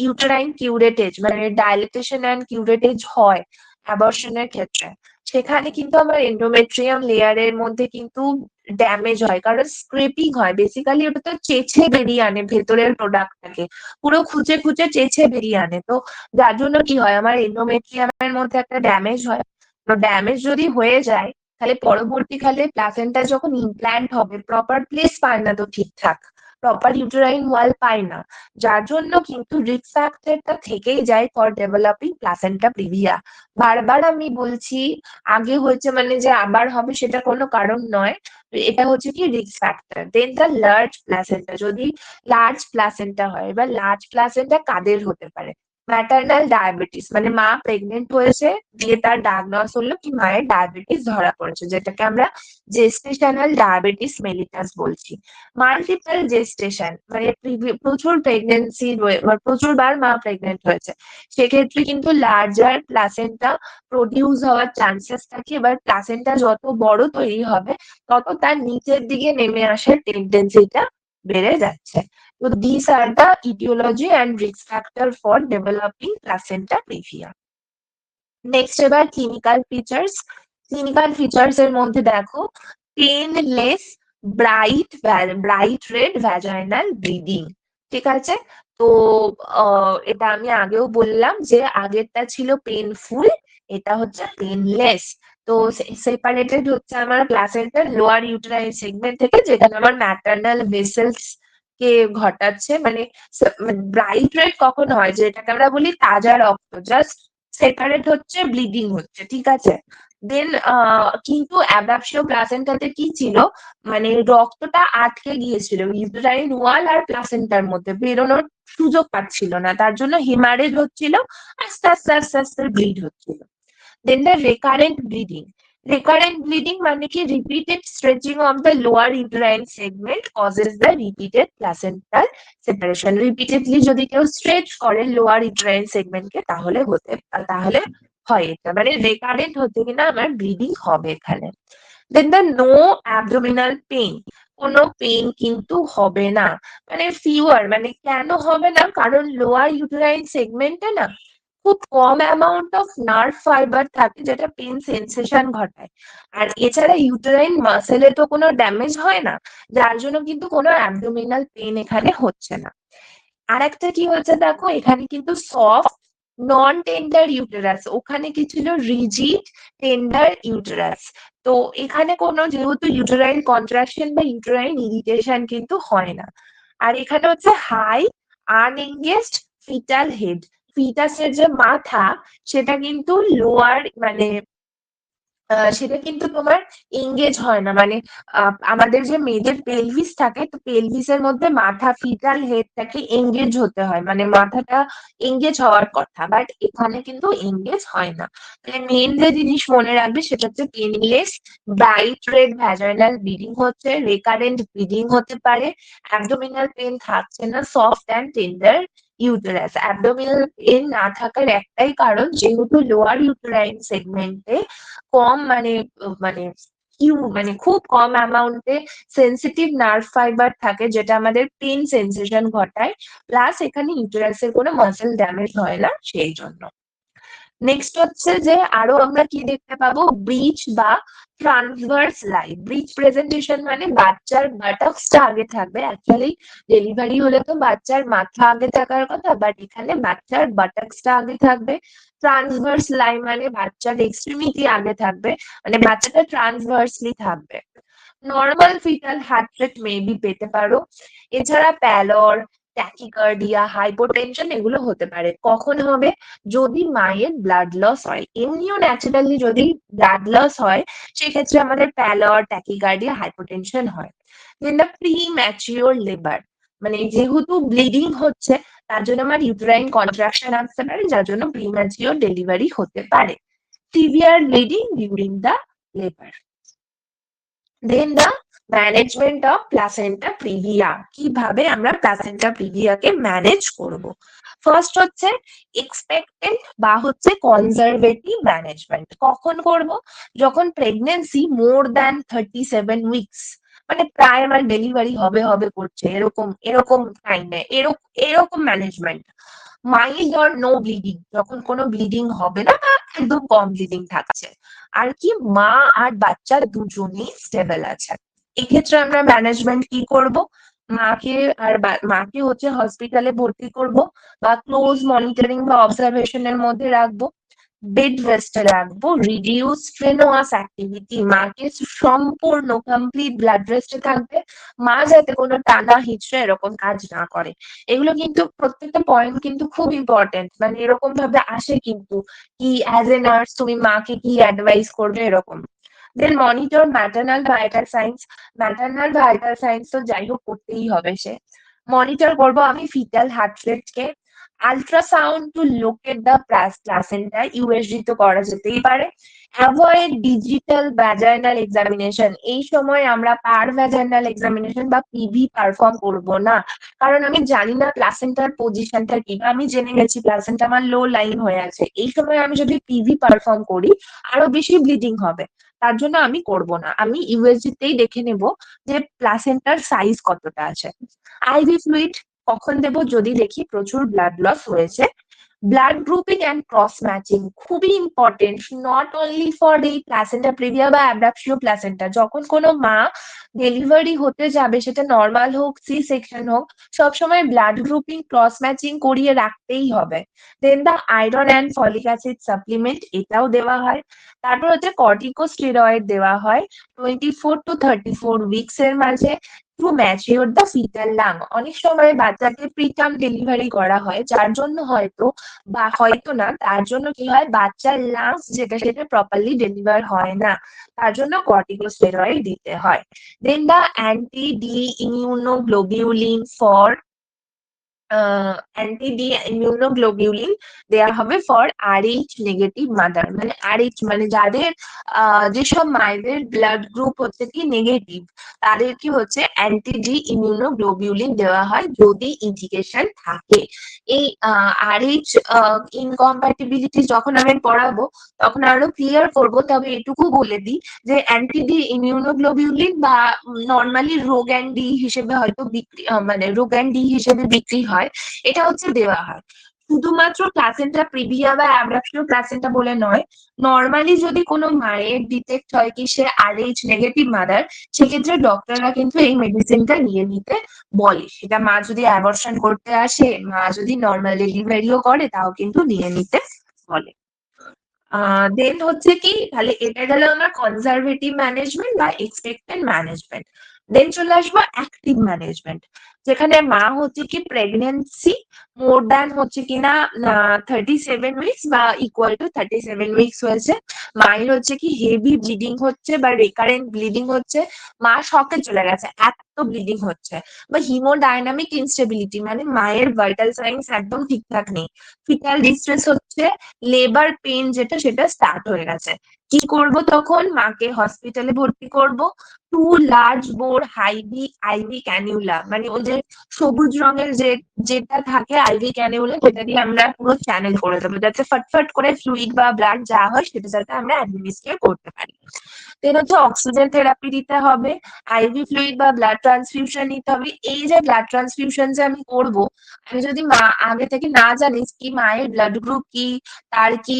ইউটেরাইন কিউরেটেজ মানে ডাইলেটেশন অ্যান্ড কিউরেটেজ হয় অ্যাবর্শনের ক্ষেত্রে, সেখানে কিন্তু আমার এন্ডোমেট্রিয়াম লেয়ারের মধ্যে কিন্তু ড্যামেজ হয়, কারণ স্ক্রেপিং হয়। বেসিক্যালি ওটা তো চেঁচে বেরিয়ে আনে ভেতরের প্রোডাক্টটাকে, পুরো খুঁজে খুঁজে চেঁচে বেরিয়ে আনে। তো যার জন্য কি হয়, আমার এন্ডোমেট্রিয়ামের মধ্যে একটা ড্যামেজ হয়। তো ড্যামেজ যদি হয়ে যায় তাহলে পরবর্তীকালে প্লাসেন্টা যখন ইমপ্ল্যান্ট হবে প্রপার প্লেস পায় না, তো ঠিকঠাক প্রপার ইউটেরাইন ওয়াল পায় না, যার জন্য কিন্তু রিস্ক ফ্যাক্টরটা থেকেই যায় ফর ডেভেলপিং প্লাসেন্টা প্রিভিয়া। বারবার আমি বলছি, আগে হয়েছে মানে যে আবার হবে সেটা কোনো কারণ নয়, এটা হচ্ছে কি risk factor. Then the large placenta, যদি লার্জ প্লাসেন্টা হয়, এবার লার্জ প্লাসেন্টা কাদের হতে পারে, ম্যাটারনাল ডায়াবেটিস, মানে মা প্রেগনেন্ট হয়েছে দিয়ে তার ডায়াগনোস হলো কি মায়ের ডায়াবেটিস ধরা পড়েছে, যেটাকে আমরা জেস্টেশনাল ডায়াবেটিস মেলিটাস বলছি। মাল্টিপল জেস্টেশন মানে প্রচুর প্রেগনেন্সি, প্রচুর বার মা প্রেগনেন্ট হয়েছে, সেক্ষেত্রে কিন্তু লার্জার প্লাসেন্টা প্রডিউস হওয়ার চান্সেস থাকে। এবার প্লাসেন্টা যত বড় তৈরি হবে তত তার নিচের দিকে নেমে আসার টেন্ডেন্সিটা বেড়ে যাচ্ছে। তো this are the etiology and risk factor for developing placenta previa. Next এবার ক্লিনিক্যাল ফিচার্স। ক্লিনিক্যাল ফিচার্স এর মধ্যে দেখো, painless bright red vaginal bleeding. ঠিক আছে, তো এটা আমি আগেও বললাম যে আগেরটা ছিল পেনফুল, এটা হচ্ছে পেনলেস। তো সেপারেটেড হচ্ছে আমার প্লাসেন্টার লোয়ার ইউটেরাইন সেগমেন্ট থেকে, যেখানে আমার ম্যাটারনাল ভেসেলস কে ঘটাচ্ছে। মানে ব্রাইট রেড কখন হয়, যেটাকে আমরা বলি তাজা রক্ত, জাস্ট সেপারেট হচ্ছে, ব্লিডিং হচ্ছে, ঠিক আছে। দেন কিন্তু অ্যাব্রাপশিও প্লাসেন্টাতে কি ছিল, মানে রক্তটা আটকে গিয়েছিল ইউটেরাইন ওয়াল আর প্লাসেন্টার মধ্যে, বেরোনোর সুযোগ পাচ্ছিল না, তার জন্য হেমারেজ হচ্ছিল, আস্তে আস্তে আস্তে আস্তে ব্লিড হচ্ছিল। Then the recurrent bleeding. Recurrent bleeding মানে কি, repeated stretching of the lower uterine segment causes the repeated placental separation. Repeatedly যদি কেউ স্ট্রেচ করে লোয়ার ইউটেরাইন সেগমেন্টকে তাহলে হয় এটা, মানে রেকারেন্ট হতে কিনা আমার ব্লিডিং হবে এখানে। দেন দ্য নো অ্যাবডোমিনাল পেইন, কোনো পেইন কিন্তু হবে না, মানে ফিউয়ার, মানে কেন হবে না, কারণ লোয়ার ইউটেরাইন সেগমেন্টে না খুব কম অ্যামাউন্ট অফ নার্ভ ফাইবার থাকে যেটা পেন সেন্সেশন ঘটায়। আর এছাড়া ইউটেরাইন মাসেলে তো কোনো ড্যামেজ হয় না, যার জন্য কিন্তু কোনো অ্যাবডোমিনাল পেন এখানে হচ্ছে না। আর একটা কি হচ্ছে দেখো, এখানে কিন্তু সফট নন টেন্ডার ইউটেরাস, ওখানে কি ছিল রিজিড টেন্ডার ইউটেরাস। তো এখানে কোনো যেহেতু ইউটেরাইন কন্ট্রাকশন বা ইউটেরাইন ইরিটেশন কিন্তু হয় না। আর এখানে হচ্ছে হাই আনএঙ্গেজড ফিটাল হেড, ফিটাসের যে মাথা সেটা কিন্তু লোয়ার মানে সেটা কিন্তু তোমার এঙ্গেজ হয় না, মানে আমাদের যে মেয়েদের পেলভিস থাকে, তো পেলভিসের মধ্যে মাথা ফিটাল হেডটাকে এঙ্গেজ হতে হয়, মানে মাথাটা এঙ্গেজ হওয়ার কথা, বাট এখানে কিন্তু এঙ্গেজ হয় না। মানে মেন যে জিনিস মনে রাখবে সেটা হচ্ছে painless bright red vaginal bleeding হচ্ছে, রেকারেন্ট ব্লিডিং হতে পারে, অ্যাবডোমিনাল পেন থাকছে না, soft and tender uterus. Abdominal pain না থাকার একটাই কারণ, যেহেতু লোয়ার ইউটেরাইন সেগমেন্টে কম মানে খুব কম অ্যামাউন্টে সেন্সিটিভ নার্ভ ফাইবার থাকে, যেটা আমাদের পেন সেন্সেশন ঘটায়, প্লাস এখানে ইউটেরাসের কোনো মাসেল ড্যামেজ হয় না সেই জন্য। নেক্সট হচ্ছে যে আরো আমরা কি দেখতে পাবো, ব্রিচ বা ট্রান্সভার্স লাই। ব্রিচ প্রেজেন্টেশন মানে বাচ্চার বাটক্সটা আগে থাকবে, অ্যাকচুয়ালি ডেলিভারি হলে তো বাচ্চার মাথা আগে থাকার কথা, বাট এখানে বাচ্চার বাটক্সটা আগে থাকবে। ট্রান্সভার্স লাই মানে বাচ্চার এক্সট্রিমিটি আগে থাকবে, মানে বাচ্চাটা ট্রান্সভার্সলি থাকবে। Normal fetal heart rate maybe পেতে পারো। এছাড়া প্যালর, ট্যাকিকার্ডিয়া, হাইপোটেনশন এগুলো হতে পারে। কখন হবে? যদি মায়ের ব্লাড লস হয়। এমনিও ন্যাচারালি যদি ব্লাড লস হয় সেক্ষেত্রে আমাদের প্যালর, ট্যাকিকার্ডিয়া, হাইপোটেনশন হয়। দেন দ্য প্রি ম্যাচিওর লেবার, মানে যেহেতু ব্লিডিং হচ্ছে তার জন্য আমার ইউটেরাইন কন্ট্রাকশন আসতে পারে, যার জন্য প্রি ম্যাচিওর ডেলিভারি হতে পারে। Severe bleeding during the labour. Then the management of placenta previa, কিভাবে আমরা প্লাসেন্টা প্রিভিয়াকে ম্যানেজ করব। ফার্স্ট হচ্ছে এক্সপেক্টেন্ট বা হচ্ছে কনজারভেটিভ ম্যানেজমেন্ট। কখন করব? যখন প্রেগনেন্সি মোর দ্যান 37 উইকস, মানে প্রায় আমার ডেলিভারি হবে হবে করছে, এরকম এরকম টাইমে এরকম management. Mild or no bleeding, যখন কোনো ব্লিডিং হবে না বা একদম কম ব্লিডিং থাকছে, আর কি মা আর বাচ্চা দুজনেই স্টেবল আছে, এক্ষেত্রে আমরা ম্যানেজমেন্ট কি করব? মাকে মাকে হচ্ছে হসপিটালে ভর্তি করব বা ক্লোজ মনিটরিং বা অবজারভেশনের মধ্যে রাখবো, বেড রেস্টে রাখবো, রিডিউস স্ট্রেনুয়াস অ্যাক্টিভিটি, মাকে সম্পূর্ণ কমপ্লিট ব্লাড রেস্টে থাকবে, মা যাতে কোনো টানা হিচড়ে এরকম কাজ না করে। এগুলো কিন্তু প্রত্যেকটা পয়েন্ট কিন্তু খুব ইম্পর্টেন্ট, মানে এরকম ভাবে আসে কিন্তু, কি অ্যাজ এ নার্স তুমি মাকে কি অ্যাডভাইস করবে এরকম। Then monitor maternal vital signs. Maternal vital signs তো যাই হোক করতেই হবে, সে মনিটর করবো আমি ফিটাল হার্ট রেটকে। Ultrasound to locate the placenta, USG তো করা যেতেই পারে। অ্যাভয়েড ডিজিটাল ভ্যাজাইনাল এক্সামিনেশন, এই সময় আমরা পার ভ্যাজাইনাল এক্সামিনেশন বা পিভি পারফর্ম করব না, কারণ আমি জানি না প্লাসেন্টার পজিশনটা কি, আমি জেনে গেছি প্লাসেন্টা আমার লো লাইন হয়ে আছে, এই সময় আমি যদি পিভি পারফর্ম করি আরো বেশি ব্লিডিং হবে, তার জন্য আমি করব না। আমি ইউএসজি তেই দেখে নেব যে প্লাসেন্টার সাইজ কতটা আছে। আইভি ফ্লুইড কখন দেব? যদি দেখি প্রচুর ব্লাড লস হয়েছে। Blood grouping and cross matching খুবই ইম্পর্টেন্ট, নট অনলি ফর এই প্লাসেন্টা প্রিভিয়া বা অ্যাডাপশিও প্লাসেন্টা, যখন কোনো মা ডেলিভারি হতে যাবে সেটা নর্মাল হোক সি সেকশন হোক, সবসময় ব্লাড গ্রুপিং ক্রস ম্যাচিং করিয়ে রাখতেই হবে। Then the iron and folic acid supplement, এটাও দেওয়া হয়। তারপর হচ্ছে কর্টিকোস্টেরয়েড দেওয়া হয় 24 to 34 উইকস এর মাঝে to mature the fetal lung. অনেক সময় বাচ্চাকে প্রিটার্ম ডেলিভারি করা হয়, যার জন্য হয়তো বা হয়তো না, তার জন্য কি হয়, বাচ্চার লাংস যেটা সেটা প্রপারলি ডেলিভার হয় না, তার জন্য কর্টিকোস্টেরয়েড দিতে হয়। Then the anti D immunoglobulin for anti D immunoglobulin দেয়া হবে ফর আরএইচ নেগেটিভ মাদার, মানে আরএইচ মানে যাদের যেসব মায়েদের ব্লাড গ্রুপ হচ্ছে কি নেগেটিভ, তাদের কি হচ্ছে অ্যান্টি ডি ইমিউনোগ্লোবিউলিন দেওয়া হয় যদি ইন্ডিকেশন থাকে। এই আরএইচ ইনকম্প্যাটিবিলিটি যখন আমি পড়াবো তখন আরো ক্লিয়ার করবো, তবে এটুকু বলে দিই যে অ্যান্টি ডি ইমিউনোগ্লোবিউলিন বা নর্মালি রোগ্যান ডি হিসেবে হয়তো বিক্রি মানে রোগ্যান ডি হিসেবে বিক্রি হয়, এটা হচ্ছে দেওয়া হয়। শুধুমাত্র প্লাসেন্টা প্রিভিয়া বা অ্যাডাপশিও প্লাসেন্টা বলে নয়, নর্মালি যদি কোনো মায়ের ডিটেক্ট হয় কি সে আরএইচ নেগেটিভ মাদার, সেক্ষেত্রে ডক্টররা কিন্তু এই মেডিসিনটা নিয়ে নিতে বলে। সেটা মা যদি অ্যাবর্শন করতে আসে, মা যদি নর্মাল ডেলিভারিও করে, তাও কিন্তু নিয়ে নিতে বলে। দেন হচ্ছে কি, তাহলে এটা গেল আমার কনজারভেটিভ ম্যানেজমেন্ট বা এক্সপেক্টেন্ট ম্যানেজমেন্ট। দেন চলে আসবো অ্যাক্টিভ ম্যানেজমেন্ট, যেখানে মা হচ্ছে কি প্রেগনেন্সি মোর দ্যান হচ্ছে কিনা 37 উইকস বা ইকুয়াল টু 37 উইকস হয়েছে, মায়ের হচ্ছে কি হেভি ব্লিডিং হচ্ছে বা রিকারেন্ট ব্লিডিং হচ্ছে, মা শকে চলে গেছে এত ব্লিডিং হচ্ছে, বা হিমোডাইনামিক ইনস্টেবিলিটি মানে মায়ের ভাইটাল সাইন্স একদম ঠিকঠাক নেই, ফিটাল ডিস্ট্রেস হচ্ছে, লেবার পেন যেটা সেটা স্টার্ট হয়ে গেছে, কি করব তখন? মাকে হসপিটালে ভর্তি করব। টু লার্জ বোর আইভি ক্যানিউলা, মানে ওই যে সবুজ রঙের যেটা থাকে আইভি ক্যানিউলা, সেটা দিয়ে আমরা পুরো চ্যানেল করে দেবো, যাতে ফটফট করে ফ্লুইড বা ব্লাড যা হয় সেটা যাতে আমরা অ্যাডমিনিস্ট্রেট করতে পারি। দেন হচ্ছে অক্সিজেন থেরাপি দিতে হবে, আইভি ফ্লুইড বা ব্লাড ট্রান্সফিউশন নিতে হবে। এই যে ব্লাড ট্রান্সফিউশন যে আমি করব, আমি যদি মা আগে থেকে না জানিস কি মায়ের ব্লাড গ্রুপ কি, তার কি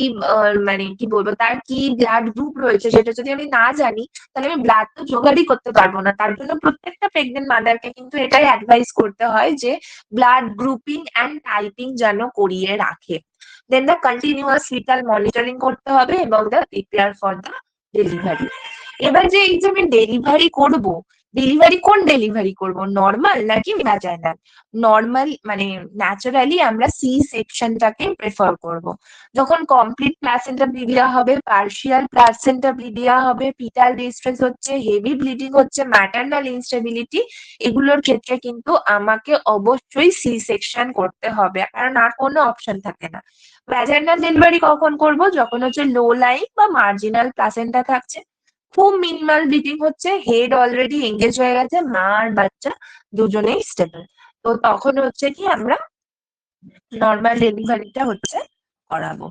মানে কি বলবো, তার কি ব্লাড গ্রুপ রয়েছে সেটা যদি আমি না জানি, তাহলে আমি ব্লাড তো জোগাড়ই করতে পারবো না। তার জন্য প্রত্যেকটা প্রেগনেন্ট মাদারকে কিন্তু এটাই অ্যাডভাইস করতে হয় যে ব্লাড গ্রুপিং অ্যান্ড টাইপিং যেন করিয়ে রাখে। দেন দ্য কন্টিনিউয়াস ফিটাল মনিটরিং করতে হবে এবং the prepare for the delivery. এবার যে এই যে আমি ডেলিভারি করব, ডেলিভারি কোন ডেলিভারি করব, নর্মাল নাকি ভ্যাজাইনাল? নর্মাল মানে ন্যাচারালি আমরা সি সেকশনটাকে প্রেফার করব। যখন কমপ্লিট প্লাসেন্টা প্রিভিয়া হবে, পার্শিয়াল প্লাসেন্টা প্রিভিয়া হবে, ফিটাল ডিস্ট্রেস হচ্ছে, হেভি ব্লিডিং হচ্ছে, ম্যাটারনাল ইনস্টেবিলিটি, এগুলোর ক্ষেত্রে কিন্তু আমাকে অবশ্যই সি সেকশন করতে হবে, কারণ আর কোনো অপশন থাকে না। ভ্যাজাইনাল ডেলিভারি কখন করব? যখন হচ্ছে লো লাইন বা মার্জিনাল প্লাসেন্টা থাকছে, খুব মিনিমাল ব্লিডিং হচ্ছে, হেড অলরেডি এঙ্গেজ হয়ে গেছে, মা আর বাচ্চা দুজনেই স্টেবল, তো তখন হচ্ছে কি আমরা নর্মাল ডেলিভারিটা হচ্ছে করাবো।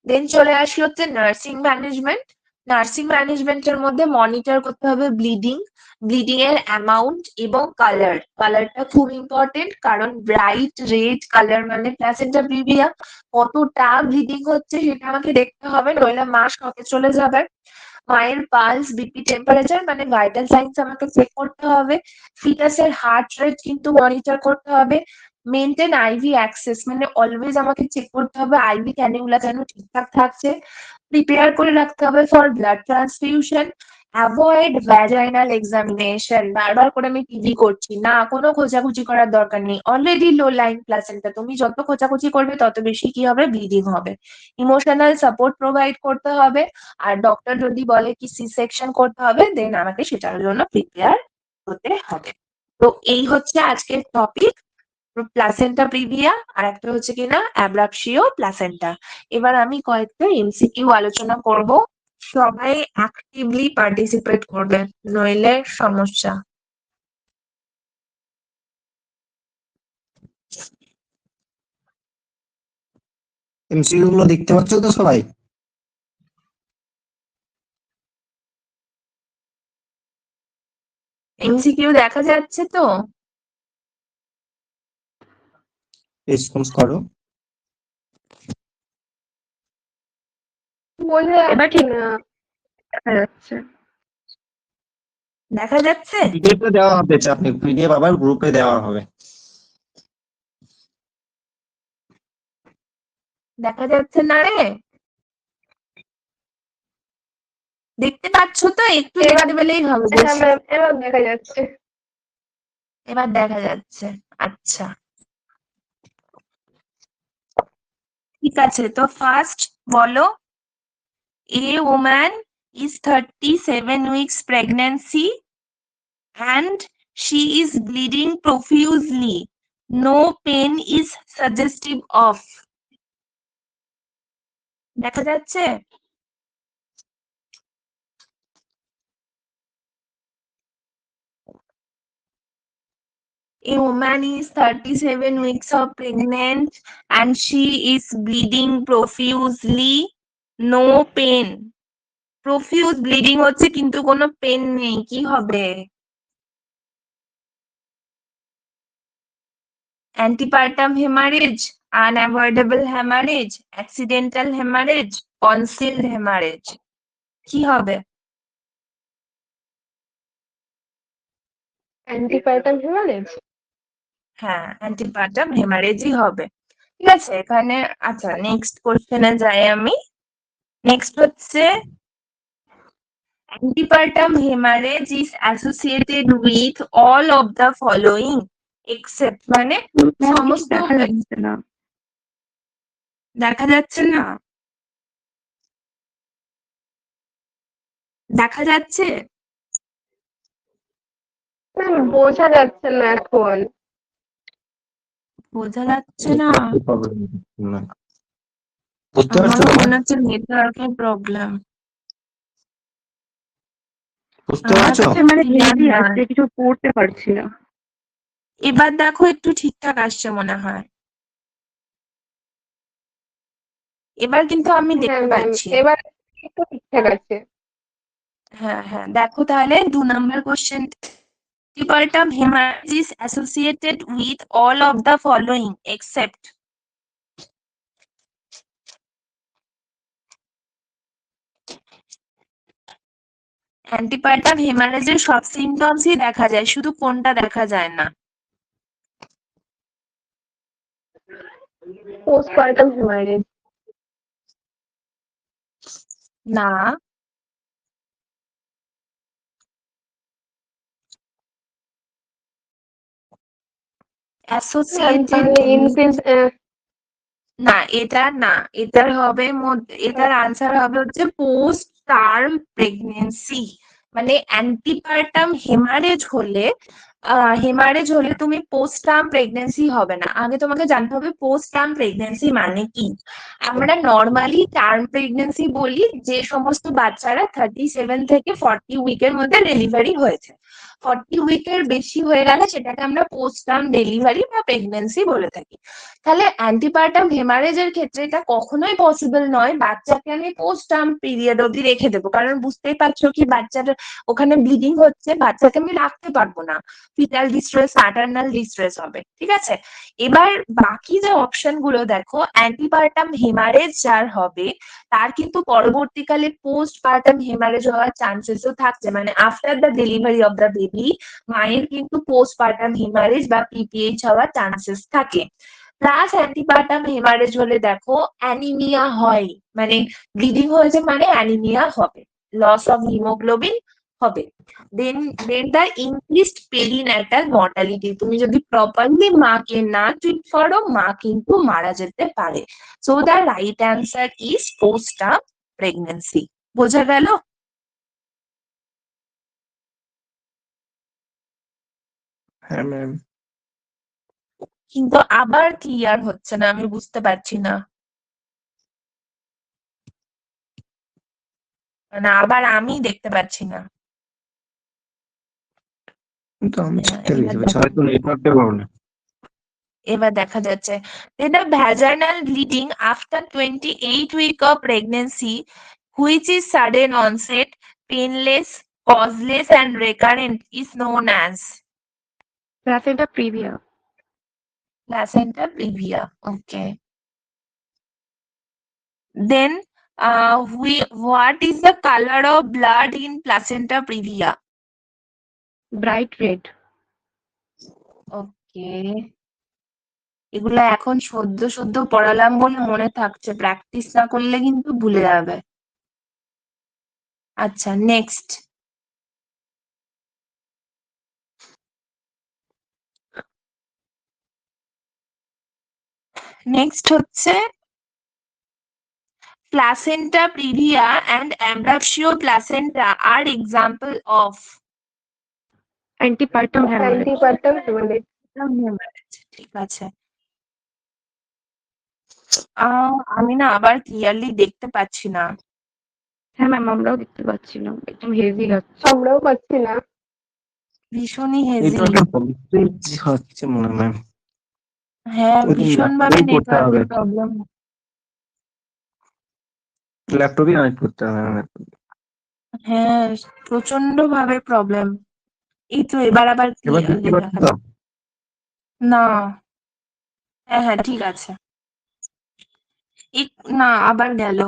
দেন চলে আসি হচ্ছে নার্সিং ম্যানেজমেন্ট। নার্সিং ম্যানেজমেন্টের মধ্যে মনিটর করতে হবে ব্লিডিং এর অ্যামাউন্ট এবং কালার। কালারটা খুব ইম্পর্টেন্ট, কারণ ব্রাইট রেড কালার মানে প্লাসেন্টা প্রিভিয়া, কতটা ব্লিডিং হচ্ছে সেটা আমাকে দেখতে হবে, নইলে মা শকে চলে যাবে। মায়ের পালস, বিপি, টেম্পারেচার মানে ভাইটাল সাইন্স আমাকে চেক করতে হবে। ফিটাসের হার্ট রেট কিন্তু মনিটর করতে হবে। মেনটেন আইভি অ্যাক্সেস মানে অলওয়েজ আমাকে চেক করতে হবে আইভি ক্যানিউলা যেন ঠিকঠাক থাকছে। প্রিপেয়ার করে রাখতে হবে for blood transfusion. Avoid vaginal examination, বারবার করে আমি টিভি করছি না, কোনো খোঁজাখুঁজি করার দরকার নেই, অলরেডি লো লাইন প্লাসেন্টা, তুমি যত খোঁজাখুঁজি করবে তত বেশি কি হবে, ব্লিডিং হবে। ইমোশনাল সাপোর্ট প্রোভাইড করতে হবে, আর ডক্টর যদি বলে কি সি সেকশন করতে হবে, দেন আমাকে সেটার জন্য প্রিপেয়ার হতে হবে। তো এই হচ্ছে আজকের টপিক, প্লাসেন্টা প্রিভিয়া, আর একটা হচ্ছে কিনা অ্যাব্রাক্সিও প্লাসেন্টা। এবার আমি কয়েকটা এমসিকিউ আলোচনা করব, সবাই অ্যাক্টিভলি পার্টিসিপেট করবে, নইলে সমস্যা। এমসিকিউ গুলো দেখতে পাচ্ছ তো সবাই? এমসিকিউ দেখা যাচ্ছে তো? রেসপন্স করো। বোঝা এবার যাচ্ছে ঠিক না, দেখা যাচ্ছে। দেখা যাচ্ছে? পিডিএফে দেওয়া হবে, আপনি পিডিএফ আবার গ্রুপে দেওয়া হবে। দেখা যাচ্ছে না রে? দেখতে পাচ্ছ তো? একটু দেখতে পেলেই হবে হ্যাঁ just। ম্যাম, এবার দেখা যাচ্ছে। এবার দেখা যাচ্ছে, আচ্ছা ঠিক আছে। তো ফার্স্ট বলো, a woman is 37 weeks pregnancy and she is bleeding profusely, no pain is suggestive of। দেখা যাচ্ছে? A woman is 37 weeks of pregnant and she is bleeding profusely, no pain। Profuse bleeding হচ্ছে কিন্তু কোনো pain নেই, কি হবে? Antepartum haemorrhage, unavoidable haemorrhage, accidental haemorrhage, concealed haemorrhage, কি হবে? Antepartum haemorrhage. হ্যাঁ, অ্যান্টিপার্টাম হেমারেজই হবে। ঠিক আছে, এখানে আচ্ছা নেক্সট কোশ্চেনে যাই আমি। নেক্সট হচ্ছে antepartum haemorrhage is associated with all of the following except মানে সমস্ত। দেখা যাচ্ছে না। দেখা যাচ্ছে না? দেখা যাচ্ছে? ম্যাম বোঝা যাচ্ছে না এখন। বোঝা যাচ্ছে না? না, বুঝতে পারছো আমারও তোমরা? মনে হচ্ছে নেটওয়ার্কের প্রবলেম। বুঝতে পারছো? মানে হেভি আসছে, কিছু পড়তে পারছি না। এবার দেখো একটু ঠিকঠাক আসছে মনে হয়। এবার কিন্তু আমি হ্যাঁ দেখতে ম্যাম, পাচ্ছি। এবার একটু ঠিকঠাক আছে। হ্যাঁ হ্যাঁ, দেখো তাহলে 2 নম্বর question. Antipartum hemorrhage is associated with all of the following except। অ্যান্টিপার্টাম হেমারেজের সব সিমটমসই দেখা যায়, শুধু কোনটা দেখা যায় না? Postpartum haemorrhage. না, অ্যাসোসিয়েটেড তাহলে ইনক্রিজ না, এটা না, এটার হবে এটার আনসার হবে হচ্ছে পোস্ট টার্ম প্রেগনেন্সি। মানে অ্যান্টিপার্টাম হেমারেজ হলে তুমি পোস্ট টার্ম প্রেগনেন্সি হবে না। আগে তোমাকে জানতে হবে পোস্ট টার্ম প্রেগনেন্সি মানে কি। আমরা নর্মালি টার্ম প্রেগনেন্সি বলি যে সমস্ত বাচ্চারা 37 থেকে 40 উইকের মধ্যে ডেলিভারি হয়েছে। 40 উইকের বেশি হয়ে গেলে সেটাকে আমরা পোস্ট টার্ম ডেলিভারি বা প্রেগনেন্সি বলে থাকি। তাহলে অ্যান্টিপার্টাম হেমারেজের ক্ষেত্রে এটা কখনোই পসিবল নয় বাচ্চাকে আমি পোস্ট টার্ম পিরিয়ড অবধি রেখে দেবো, কারণ বুঝতেই পারছো কি বাচ্চার ওখানে ব্লিডিং হচ্ছে, বাচ্চাকে আমি রাখতে পারবো না, ফিটাল ডিস্ট্রেস ম্যাটারনাল ডিস্ট্রেস হবে। ঠিক আছে, এবার বাকি যে অপশন গুলো দেখো, অ্যান্টিপার্টাম হেমারেজ যার হবে তার কিন্তু পরবর্তীকালে পোস্ট পার্টাম হেমারেজ হওয়ার চান্সেসও থাকছে। মানে after the delivery of the baby মায়ের কিন্তু পোস্ট পার্টাম হেমারেজ বা পিপিএইচ হওয়ার চান্সেস থাকে। প্লাস অ্যান্টিপার্টাম হেমারেজ হলে দেখো অ্যানিমিয়া হয়, মানে ব্লিডিং হয়েছে মানে অ্যানিমিয়া হবে, লস অফ হিমোগ্লোবিন হবে। দেন দ্য ইনক্রিজড পেরিন্যাটাল মর্টালিটি, তুমি যদি প্রপারলি মাকে না ট্রিট করো মা কিন্তু মারা যেতে পারে। So the right answer is postterm pregnancy. বোঝা গেল? হ্যাঁ ম্যাম। কিন্তু আবার ক্লিয়ার হচ্ছে না, আমি বুঝতে পারছি না, মানে আবার আমি দেখতে পাচ্ছি না। কিন্তু আমি ঠিকঠাক এবার লিখতে পারছি, হয়তো নেটওয়ার্কের কারণে। এবার দেখা যাচ্ছে the vaginal bleeding after 28 week of pregnancy which is sudden onset, painless, causeless and recurrent is known as placenta previa. placenta previa. Okay. Then what is the color of blood in placenta previa? Bright red. Okay. এগুলো এখন সদ্য সদ্য পড়ালাম বলে মনে থাকছে, practice না করলে কিন্তু ভুলে যাবে। আচ্ছা, নেক্সট। নেক্সট হচ্ছে placenta previa and amblyopsio placenta are example of antepartum haemorrhage. Antepartum haemorrhage. ঠিক আছে। আমি না আবার ক্লিয়ারলি দেখতে পাচ্ছি না। হ্যাঁ ম্যাম, আমরাও দেখতে পাচ্ছি না, একদম হেভি লাগছে। আমরাও পাচ্ছি না। ভীষণই হেজি। নেটওয়ার্কের প্রবলেম হচ্ছে মনে হয় ম্যাম। হ্যাঁ, ভীষণ ভাবে করতে হবে, নেটওয়ার্কের প্রবলেম। ল্যাপটপই কানেক্ট করতে হবে ম্যাম। হ্যাঁ, প্রচন্ড ভাবে প্রবলেম। এই তো এবার আবার এবার ক্লিয়ারলি দেখতে পাচ্ছি দেখা তো? যাচ্ছে। না, হ্যাঁ হ্যাঁ ঠিক আছে। না, আবার গেল।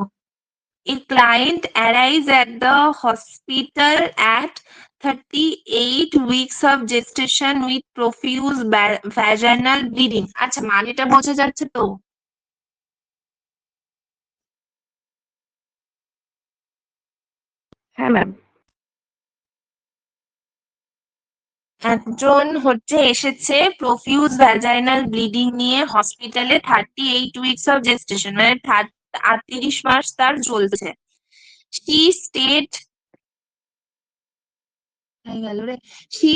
A client arrives at the hospital at 38 weeks of gestation with profuse vaginal bleeding. আচ্ছা, মানেটা বোঝা যাচ্ছে তো? হ্যাঁ ম্যাম। একজন এসেছে প্রফিউজ ভ্যাজাইনাল ব্লিডিং নিয়ে হসপিটালে, 38 উইকস অফ জেস্টেশন, মানে 38 মাস তার চলছে। She stayed She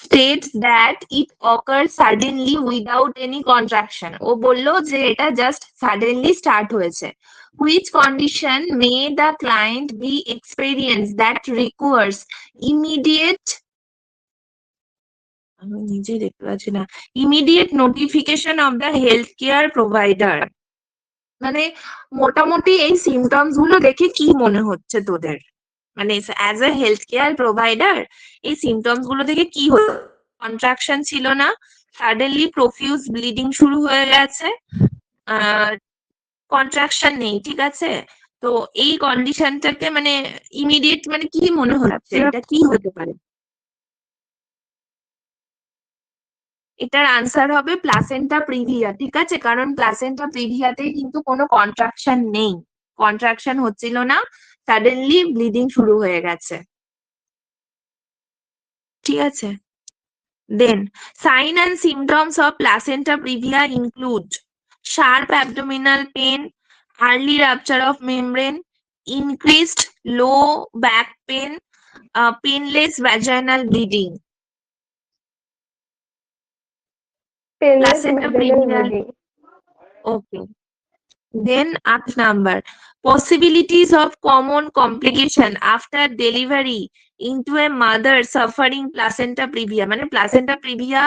states that it occurred suddenly without any contraction. ও বললো যে এটা জাস্ট suddenly start হয়েছে। Which condition may the client be experienced that requires immediate, আমি নিজেই দেখতে পাচ্ছি না, immediate notification of the healthcare provider? মানে মোটামুটি এই সিমটমস গুলো দেখে কি মনে হচ্ছে তোদের? মানে as a health care provider এই সিমটমস গুলো দেখে কি হলো? কন্ট্রাকশন ছিল না, সাডেনলি প্রফিউজ ব্লিডিং শুরু হয়ে গেছে, কন্ট্রাকশন নেই, ঠিক আছে? তো এই কন্ডিশনটাকে মানে ইমিডিয়েট মানে কি মনে হচ্ছে, এটা কি হতে পারে? এটার আনসার হবে প্লাসেন্টা প্রিভিয়া। ঠিক আছে, কারণ প্লাসেন্টা প্রিভিয়াতে কিন্তু কোনো কন্ট্রাকশন নেই, কন্ট্রাকশন হচ্ছিল না, সাডেনলি ব্লিডিং শুরু হয়ে গেছে। ঠিক আছে, Then, sign and symptoms of placenta previa include sharp abdominal pain, early rupture of membrane, increased low back pain, painless vaginal bleeding. Painless Placenta vaginal previa. bleeding. Okay. Then 8 number, possibilities of common complication after delivery into a mother suffering placenta previa. মানে placenta previa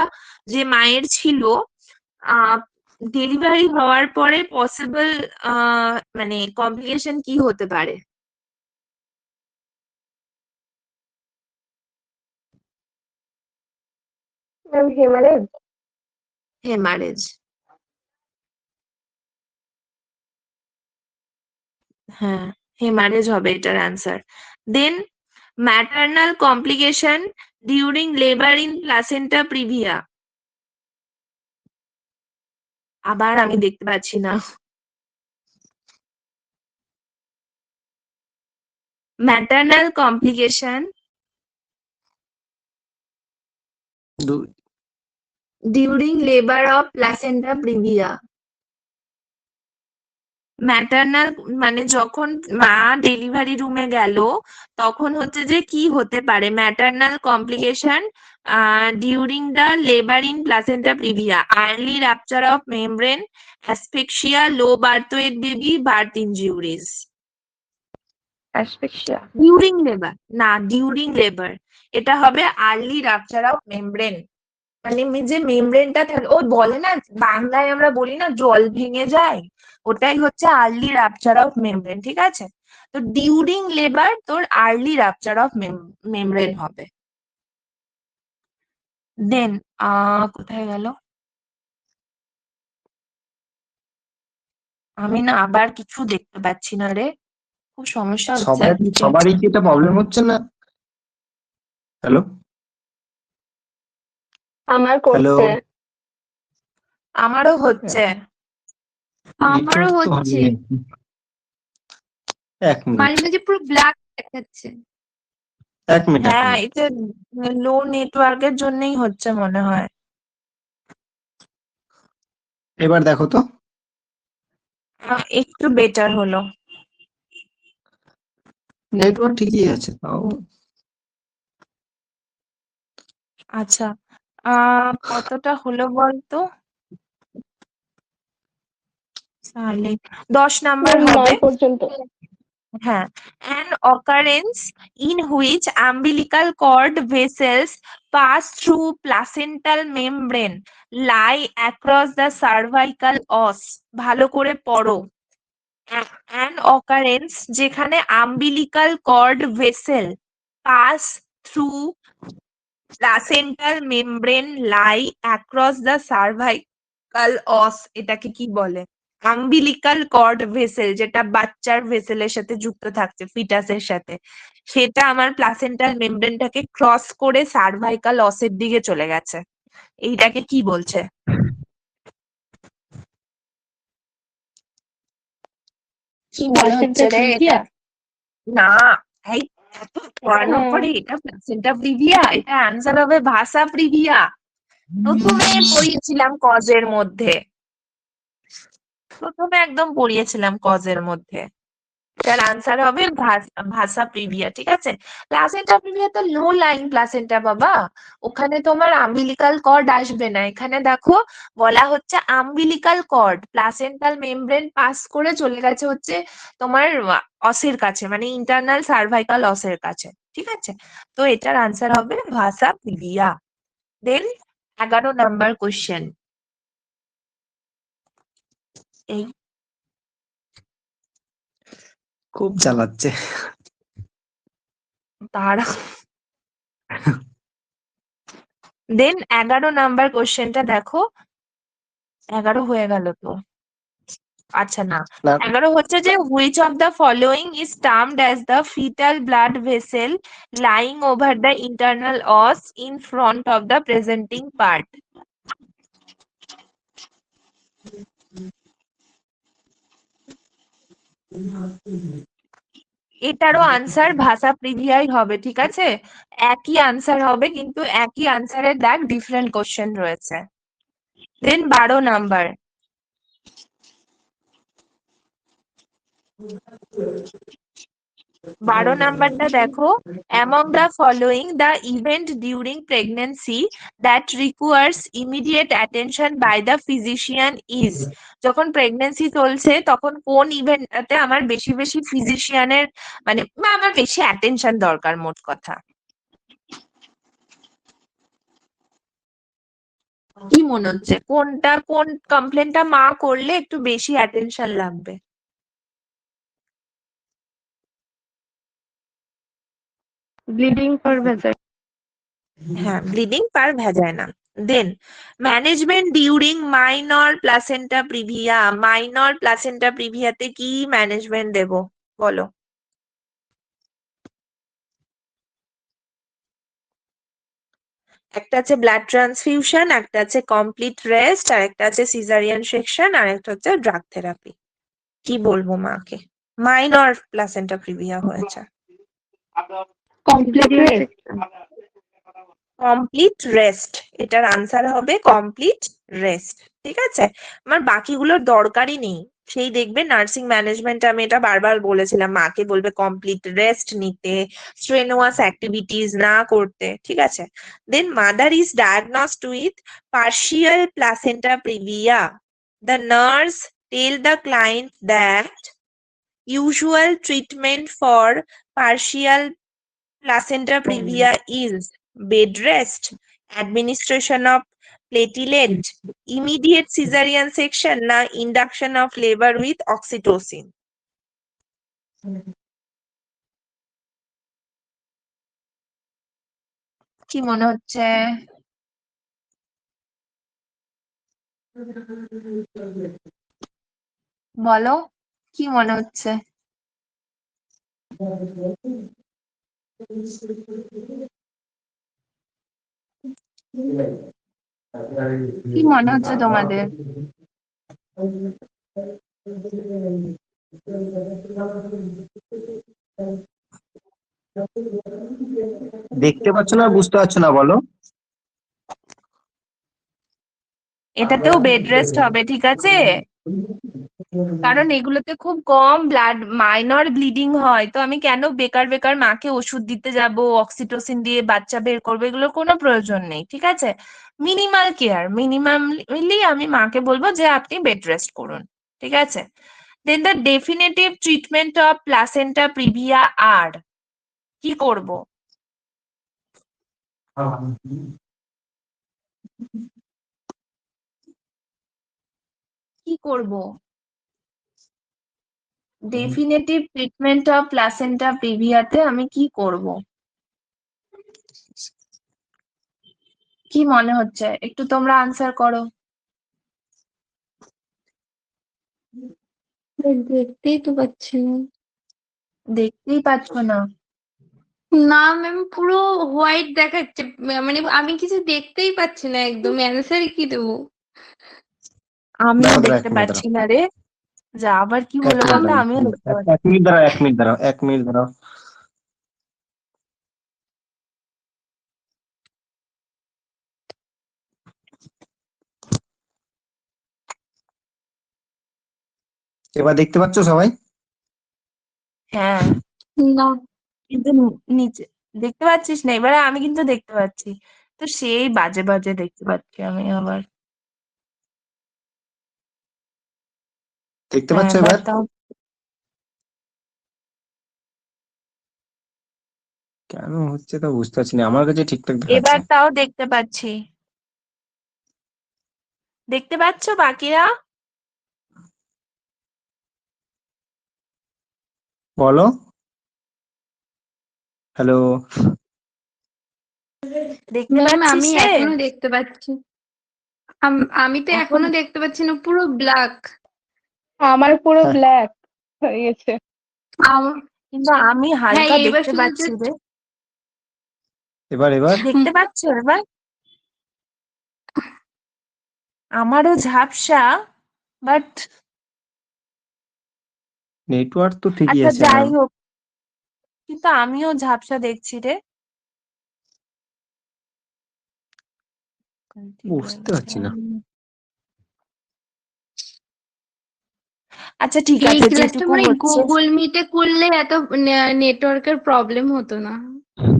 যে মায়ের ছিল, delivery হওয়ার পরে possible মানে complication কি হতে পারে? Ma'am, hemorrhage. হেমারেজ। হ্যাঁ, হেমারেজ হবে এটার answer. Then maternal complication during labour in placenta previa. আবার আমি দেখতে পাচ্ছি না। Maternal complication during labour of placenta previa. Maternal মানে যখন মা ডেলিভারি রুমে গেল তখন হচ্ছে যে কি হতে পারে, maternal complication during the labour in placenta previa, early rupture of membrane, asphyxia, low birth weight baby, birth injuries. Asphyxia. During labour না, ডিউরিং লেবার এটা হবে আর্লি রাপচার অফ মেমব্রেন। মানে যে মেমব্রেনটা থাকে, ও বলে না বাংলায় আমরা বলি না জল ভেঙে যায়, ওটাই হচ্ছে আর্লি রাপচার অফ মেমব্রেন, ঠিক আছে? তো ডিউরিং লেবার তোর আর্লি রাপচার অফ মেমব্রেন হবে। দেন কোথায় গেল? আমি না আবার কিছু দেখতে পাচ্ছি না রে, খুব সমস্যা হচ্ছে আজকে। সবারই কি এটা প্রবলেম হচ্ছে না? হ্যালো আমার হ্যালো, করছে। আমারও হচ্ছে। আমারও নেটওয়ার্ক তো হচ্ছে, ভালোই। এক মাঝে মিনিট, মাঝে পুরো ব্ল্যাক দেখাচ্ছে। এক মিনিট, এক হ্যাঁ, মিনিট। এটা লো নেটওয়ার্কের জন্যই হচ্ছে মনে হয়। এবার দেখো তো। একটু বেটার হলো। নেটওয়ার্ক ঠিকই আছে তাও। আচ্ছা, কতটা হলো বলতো? তাহলে 10 নাম্বার Ma'am, হবে। 9 পর্যন্ত। হ্যাঁ, an occurrence in which umbilical cord vessels pass through placental membrane lie across the cervical os। ভালো করে পড়ো। an occurrence যেখানে umbilical cord vessel pass through placental membrane lie across the cervical os, এটাকে কি বলে? umbilical cord vessel, যেটা বাচ্চার ভেসেলের সাথে যুক্ত থাকছে, ফিটাসের সাথে, সেটা আমার প্লাসেন্টাল মেমব্রেনটাকে ক্রস করে সার্ভাইকাল অসের দিকে চলে গেছে। এইটাকে কি বলছে? কি বলা হচ্ছে রে এটা? না, এই এত পড়ানোর পরে এটা প্লাসেন্টা প্রিভিয়া, এটা আনসার হবে ভাসা প্রিভিয়া। প্রথমে পড়িয়েছিলাম কজের মধ্যে, প্রথমে একদম পড়িয়েছিলাম কজের মধ্যে। এটার আনসার হবে ভাসা প্রিভিয়া, ঠিক আছে? প্লাসেন্টা প্রিভিয়া তো লো লাইন প্লাসেন্টা বাবা, ওখানে তোমার আম্বিলিকাল কর্ড আসবে না। এখানে দেখো বলা হচ্ছে umbilical cord placental membrane pass করে চলে গেছে হচ্ছে তোমার অসের কাছে, মানে ইন্টারনাল সার্ভাইকাল অসের কাছে, ঠিক আছে? তো এটার আনসার হবে ভাসা প্রিভিয়া। দেন 11 নাম্বার কোশ্চেন। এই খুব চালাচ্ছে। তারা দেন 11 নাম্বার কোশ্চেনটা দেখো। 11 হয়ে গেল তো? আচ্ছা না, না, 11 হচ্ছে যে which of the following is termed as the fetal blood vessel lying over the internal os in front of the presenting part? এটারও আনসার ভাষা প্রিভিয়াই হবে, ঠিক আছে? একই আনসার হবে, কিন্তু একই আনসারের দেখ ডিফারেন্ট কোশ্চেন রয়েছে। দেন 12 নাম্বার, 12 নাম্বারটা দেখো, among the following the event during pregnancy that requires immediate attention by the physician is, যখন প্রেগন্যান্সি চলছে তখন কোন ইভেন্টটাতে আমার বেশি বেশি ফিজিশিয়ানের মানে বা আমার বেশি অ্যাটেনশন দরকার, মোট কথা। কি মনে হচ্ছে কোনটা, কোন কমপ্লেনটা মা করলে একটু বেশি অ্যাটেনশন লাগবে? Bleeding for vagina. হ্যাঁ, bleeding per vagina. Then management during minor placenta previa, minor placenta প্রিভিয়াতে কি ম্যানেজমেন্ট দেব বলো? একটা আছে ব্লাড ট্রান্সফিউশন, একটা আছে কমপ্লিট রেস্ট, আর একটা আছে সিজারিয়ান সেকশন, আর একটা হচ্ছে ড্রাগ থেরাপি। কি বলবো মাকে? মাইনর প্লাসেন্টা প্রিভিয়া হয়েছে। Complete rest. কমপ্লিট রেস্ট, এটার আনসার হবে কমপ্লিট রেস্ট, ঠিক আছে? আমার বাকিগুলোর দরকারই নেই, সেই দেখবে নার্সিং ম্যানেজমেন্ট, আমি এটা বারবার বলেছিলাম, মাকে বলবে কমপ্লিট রেস্ট নিতে, স্ট্রেনুয়াস অ্যাক্টিভিটিস না করতে, ঠিক আছে? Then mother is diagnosed with partial placenta previa, the nurse tell the client that usual treatment for partial placenta previa is bed rest, administration of platelet, immediate cesarean section, না induction of labor with oxytocin? কি মনে হচ্ছে? বলো, কি মনে হচ্ছে? কি মনে হচ্ছে তোমাদের? দেখতে পাচ্ছ না, বুঝতে পারছো না বলো? এটাতেও বেড রেস্ট হবে, ঠিক আছে? কারণ এগুলোতে খুব কম ব্লাড, মাইনর ব্লিডিং হয়, তো আমি কেন বেকার বেকার মাকে ওষুধ দিতে যাব, অক্সিটোসিন দিয়ে বাচ্চা বের করবো, এগুলোর কোনো প্রয়োজন নেই, ঠিক আছে? মিনিমাল কেয়ার, মিনিমামলি আমি মাকে বলবো যে আপনি বেড রেস্ট করুন, ঠিক আছে? Then the definitive treatment of placenta previa আর, কি করব? কি করব? ডেফিনেটিভ ট্রিটমেন্ট অফ প্লাসেন্টা প্রিভিয়াতে আমি কি করব? কি মনে হচ্ছে একটু তোমরা আনসার করো। দেখতেই তো পাচ্ছি না। দেখতেই পাচ্ছ না? না ম্যাম, পুরো হোয়াইট দেখাচ্ছে, মানে আমি কিছু দেখতেই পাচ্ছি না, একদম অ্যান্সার কি দেবো? আমিও দাঁড়াও, দেখতে এক মিনিট পাচ্ছি না রে, যা আবার কি এক হলো মিনিট বলতো, দাঁড়াও, আমিও দেখতে পাচ্ছি। এক মিনিট দাঁড়াও, এক মিনিট দাঁড়াও, এক মিনিট দাঁড়াও। এবার দেখতে পাচ্ছ সবাই? হ্যাঁ, না। কিন্তু নিচে দেখতে পাচ্ছিস না? এবারে আমি কিন্তু দেখতে পাচ্ছি, তো সেই বাজে বাজে দেখতে পাচ্ছি আমি আবার। দেখতে হ্যাঁ, পাচ্ছ এবার এবার? তাও কেন হচ্ছে তা বুঝতে পারছি না, আমার কাছে ঠিকঠাক এবার দেখাচ্ছে। তাও দেখতে পাচ্ছি। দেখতে পাচ্ছ বাকিরা? বলো। হ্যালো? দেখতে ম্যাম পাচ্ছিস আমি রে? এখনো দেখতে পাচ্ছি। আমি তো এখন এখনো দেখতে পাচ্ছি না, পুরো ব্ল্যাক। আমার পুরো হ্যাঁ, ব্ল্যাক হয়ে গেছে। কিন্তু আমি হ্যাঁ, হালকা এবার দেখতে শুধু পাচ্ছি রে। এবার এবার দেখতে পাচ্ছ এবার? আমারও ঝাপসা, বাট নেটওয়ার্ক তো ঠিকই আচ্ছা আছে যাই ম্যাম। হোক, কিন্তু আমিও ঝাপসা দেখছি রে। বুঝতে পারছি না। আচ্ছা ঠিক এই আছে, ক্লাসটা যেটুকু মানে হচ্ছে গুগল মিটে করলে এত নেটওয়ার্কের প্রবলেম হতো না,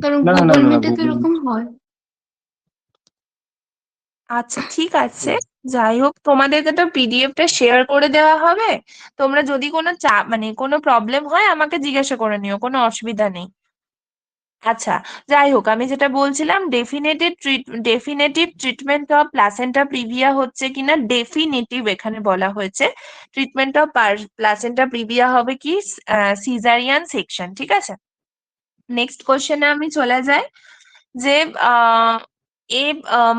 কারণ না না না গুগল না মিটে তো গুগল। এরকম হয়। আচ্ছা ঠিক আছে, যাই হোক তোমাদেরকে তো পিডিএফটা শেয়ার করে দেওয়া হবে। তোমরা যদি কোনো মানে কোনো প্রবলেম হয় আমাকে জিজ্ঞাসা করে নিও, কোনো অসুবিধা নেই। আচ্ছা, যাই হোক, আমি যেটা বলছিলাম, definitive treatment of placenta previa হচ্ছে কিনা, ডেফিনেটিভ এখানে বলা হয়েছে। ট্রিটমেন্ট অফ প্লাসেন্টা প্রিভিয়া হবে কি, সিজারিয়ান সেকশন, ঠিক আছে। নেক্সট কোশ্চেনে আমি চলে যাই, যে a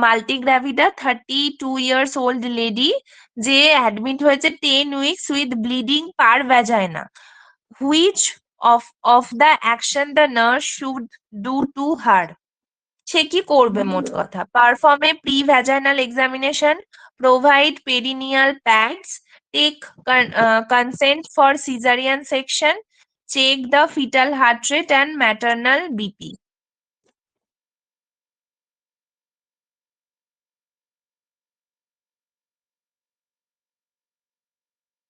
multigravida 32 years old lady, যে অ্যাডমিট হয়েছে 10 weeks with bleeding per vagina, which of the action the nurse should do to her. সে কি করবে মোট কথা? Perform a pre vaginal examination, provide perineal pads, take consent for caesarean section, check the foetal heart rate and maternal BP.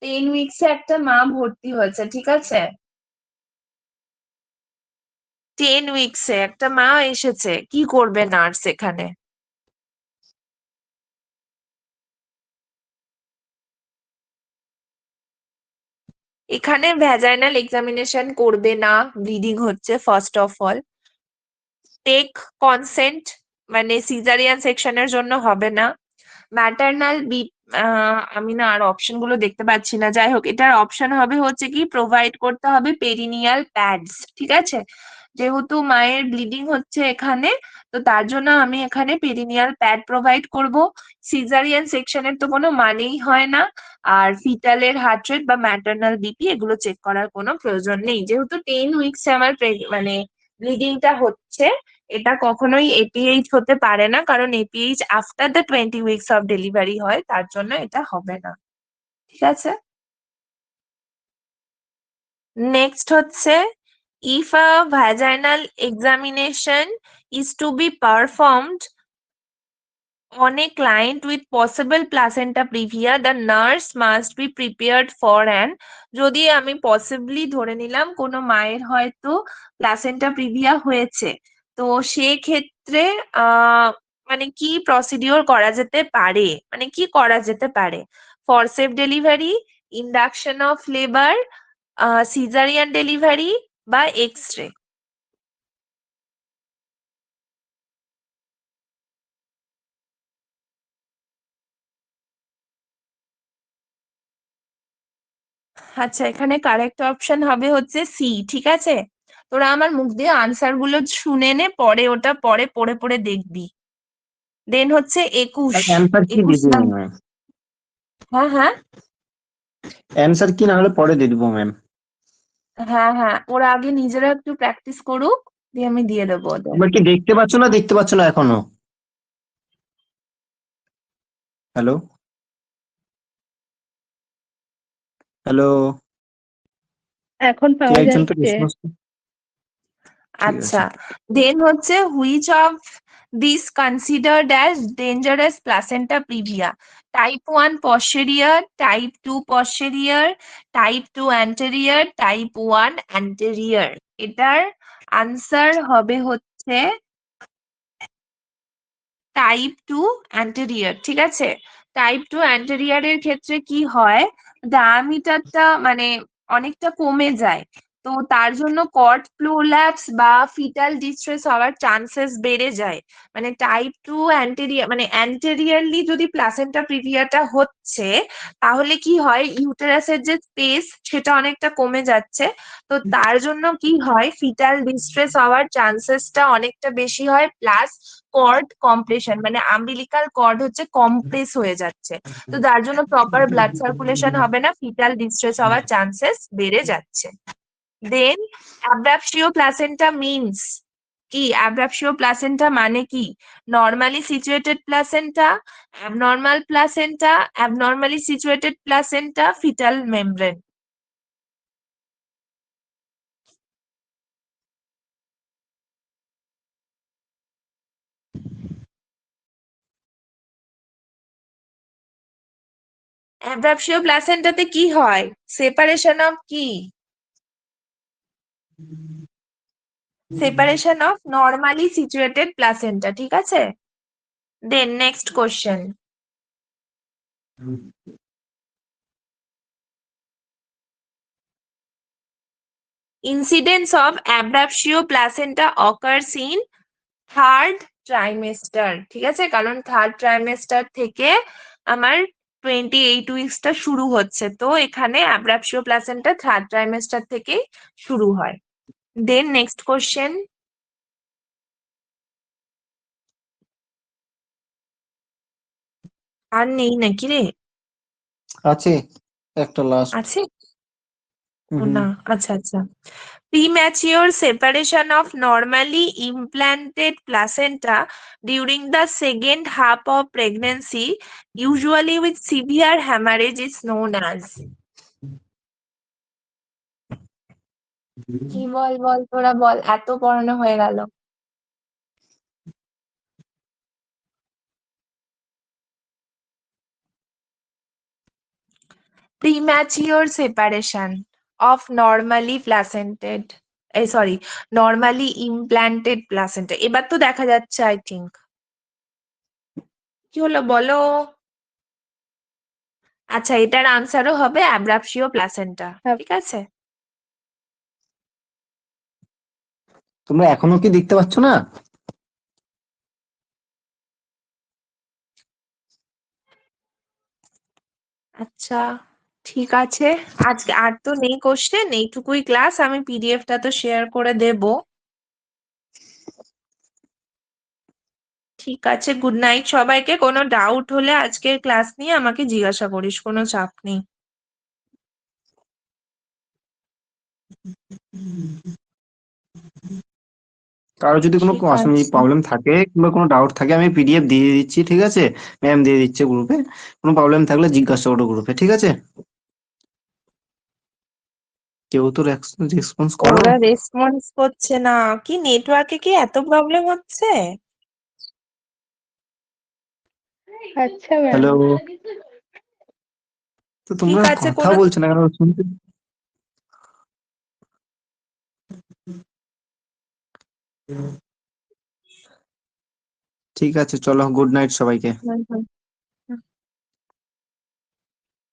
10 উইকসে একটা মা ভর্তি হয়েছে, ঠিক আছে। 10 উইকসে একটা মা এসেছে, কি করবে নার্স এখানে? এখানে ভ্যাজাইনাল এক্সামিনেশন করবে না, ব্লিডিং হচ্ছে first of all. Take consent মানে সিজারিয়ান সেকশনের জন্য হবে না। ম্যাটার্নাল আমি না আর অপশন গুলো দেখতে পাচ্ছি না, যাই হোক এটার অপশন হবে হচ্ছে কি, প্রোভাইড করতে হবে পেরিনিয়াল প্যাডস, ঠিক আছে। যেহেতু মায়ের ব্লিডিং হচ্ছে এখানে, তো তার জন্য আমি এখানে পেরিনিয়াল প্যাড প্রোভাইড করব। সিজারিয়ান সেকশনের তো কোনো মানেই হয় না। আর ফিটালের হার্ট রেট বা ম্যাটার্নাল বিপি এগুলো চেক করার কোনো প্রয়োজন নেই, যেহেতু 10 উইকসে আমার মানে ব্লিডিংটা হচ্ছে। এটা কখনোই এপিএইচ হতে পারে না, কারণ APH after the 20 weeks of delivery হয়, তার জন্য এটা হবে না, ঠিক আছে। নেক্সট হচ্ছে, if a vaginal examination is to be performed on a client with possible placenta previa, the nurse must be prepared for an, যদি আমি পসিবলি ধরে নিলাম কোনো মায়ের হয়তো প্লাসেন্টা প্রিভিয়া হয়েছে, তো সেক্ষেত্রে মানে কি প্রসিডিওর করা যেতে পারে, মানে কি করা যেতে পারে? Forcep delivery, induction of labour, caesarean delivery বা এক্স রে। আচ্ছা, এখানে কারেক্ট অপশন হবে হচ্ছে সি, ঠিক আছে। তোরা আমার মুখ দিয়ে আনসার গুলো শুনে নে, পরে ওটা পরে পড়ে পড়ে দেখবি। দেন হচ্ছে 21, অ্যান্সার কি 21 দিয়ে দিবো নাম্বার। ম্যাম? হ্যাঁ হ্যাঁ অ্যান্সার কি না হলে পরে দিয়ে দিবো ম্যাম। হ্যাঁ হ্যাঁ, ওরা আগে নিজেরা একটু প্র্যাকটিস করুক, দিয়ে আমি দিয়ে দেবো ওদের। তোমরা কি দেখতে পাচ্ছ না দেখতে পাচ্ছ না এখনো? হ্যালো হ্যালো, এখন কে পাওয়া একজন তো যাচ্ছে। রেসপন্স। ঠিক আচ্ছা, আছে। দেন হচ্ছে which of this considered as dangerous placenta previa, type 1 posterior, type 2 posterior, type 2 anterior, type 1 anterior। এটার আনসার হবে হচ্ছে টাইপ 2 অ্যান্টেরিয়র, ঠিক আছে। টাইপ 2 অ্যান্টেরিয়রের ক্ষেত্রে কি হয়, ডায়ামিটারটা মানে অনেকটা কমে যায়, তো তার জন্য কর্ড প্রোল্যাপস বা ফিটাল ডিস্ট্রেস হওয়ার চান্সেস বেড়ে যায়। মানে টাইপ 2 অ্যান্টেরিয়র মানে অ্যান্টেরিয়রলি যদি প্লাসেন্টা প্রিভিয়াটা হচ্ছে, তাহলে কি হয়, ইউটেরাসের যে স্পেস সেটা অনেকটা কমে যাচ্ছে, তো তার জন্য কি হয়, ফিটাল ডিস্ট্রেস হওয়ার চান্সেসটা অনেকটা বেশি হয়, প্লাস কর্ড কম্প্রেশন মানে আম্বিলিকাল কর্ড হচ্ছে কম্প্রেস হয়ে যাচ্ছে, তো তার জন্য প্রপার ব্লাড সার্কুলেশন হবে না, ফিটাল ডিস্ট্রেস হওয়ার চান্সেস বেড়ে যাচ্ছে। দেন অ্যাব্রাপসিও প্লাসেন্টা মিনস কি, অ্যাব্রাপসিও প্লাসেন্টা মানে কি, normally situated placenta, abnormal placenta, abnormally situated placenta, foetal membrane. Abruptio প্লাসেন্টাতে কি হয়? সেপারেশন অফ কি? Separation of normally situated placenta, ঠিক আছে? Then next question. Incidence of abruptio placenta occurs in third trimester, ঠিক আছে? কারণ থার্ড ট্রাইমেস্টার থেকে আমার 28 উইকসটা শুরু হচ্ছে, তো এখানে অ্যাব্রাপশিও প্লাসেন্টা থার্ড ট্রাইমেস্টার থেকেই শুরু হয়। দেন নেক্সট কোশ্চেন। আর নেই নাকি রে? আছে একটা লাস্ট। আছে? ও না, আচ্ছা আচ্ছা। Premature separation of normally implanted placenta during the second half of pregnancy, usually with severe hemorrhage, is known as. কি বল বল, তোরা বল, এত পড়ানো হয়ে গেল। Premature separation of normally placented, sorry, normally implanted placenta। এবার তো দেখা যাচ্ছে, আই থিঙ্ক। কি হলো বলো? আচ্ছা, এটার আনসারও হবে অ্যাব্রাপশিও প্লাসেন্টা, হ্যাঁ। ঠিক আছে? তোমরা এখনো কি দেখতে পাচ্ছ না? আচ্ছা, ঠিক আছে। আজকে আর তো নেই কোশ্চেন, এইটুকুই ক্লাস। আমি পিডিএফটা তো শেয়ার করে দেব। ঠিক আছে, গুড নাইট সবাইকে। কোনো ডাউট হলে আজকের ক্লাস নিয়ে আমাকে জিজ্ঞাসা করিস, কোনো চাপ নেই। কারো যদি কোনো ঠিক আছে। প্রবলেম থাকে কিংবা কোনো ডাউট থাকে আমি পিডিএফ দিয়ে দিচ্ছি, ঠিক আছে? ম্যাম দিয়ে দিচ্ছে গ্রুপে। কোনো প্রবলেম থাকলে জিজ্ঞাসা করো গ্রুপে, ঠিক আছে? কেউ তো রেসপন্স করো। ওরা রেসপন্স করছে না, কি নেটওয়ার্কে কি এত প্রবলেম হচ্ছে? আচ্ছা ম্যাম। হ্যালো, তো ঠিক তোমরা আছে, কথা কোনো বলছো না কেন শুনতে? ঠিক আছে, চলো, গুড নাইট সবাইকে।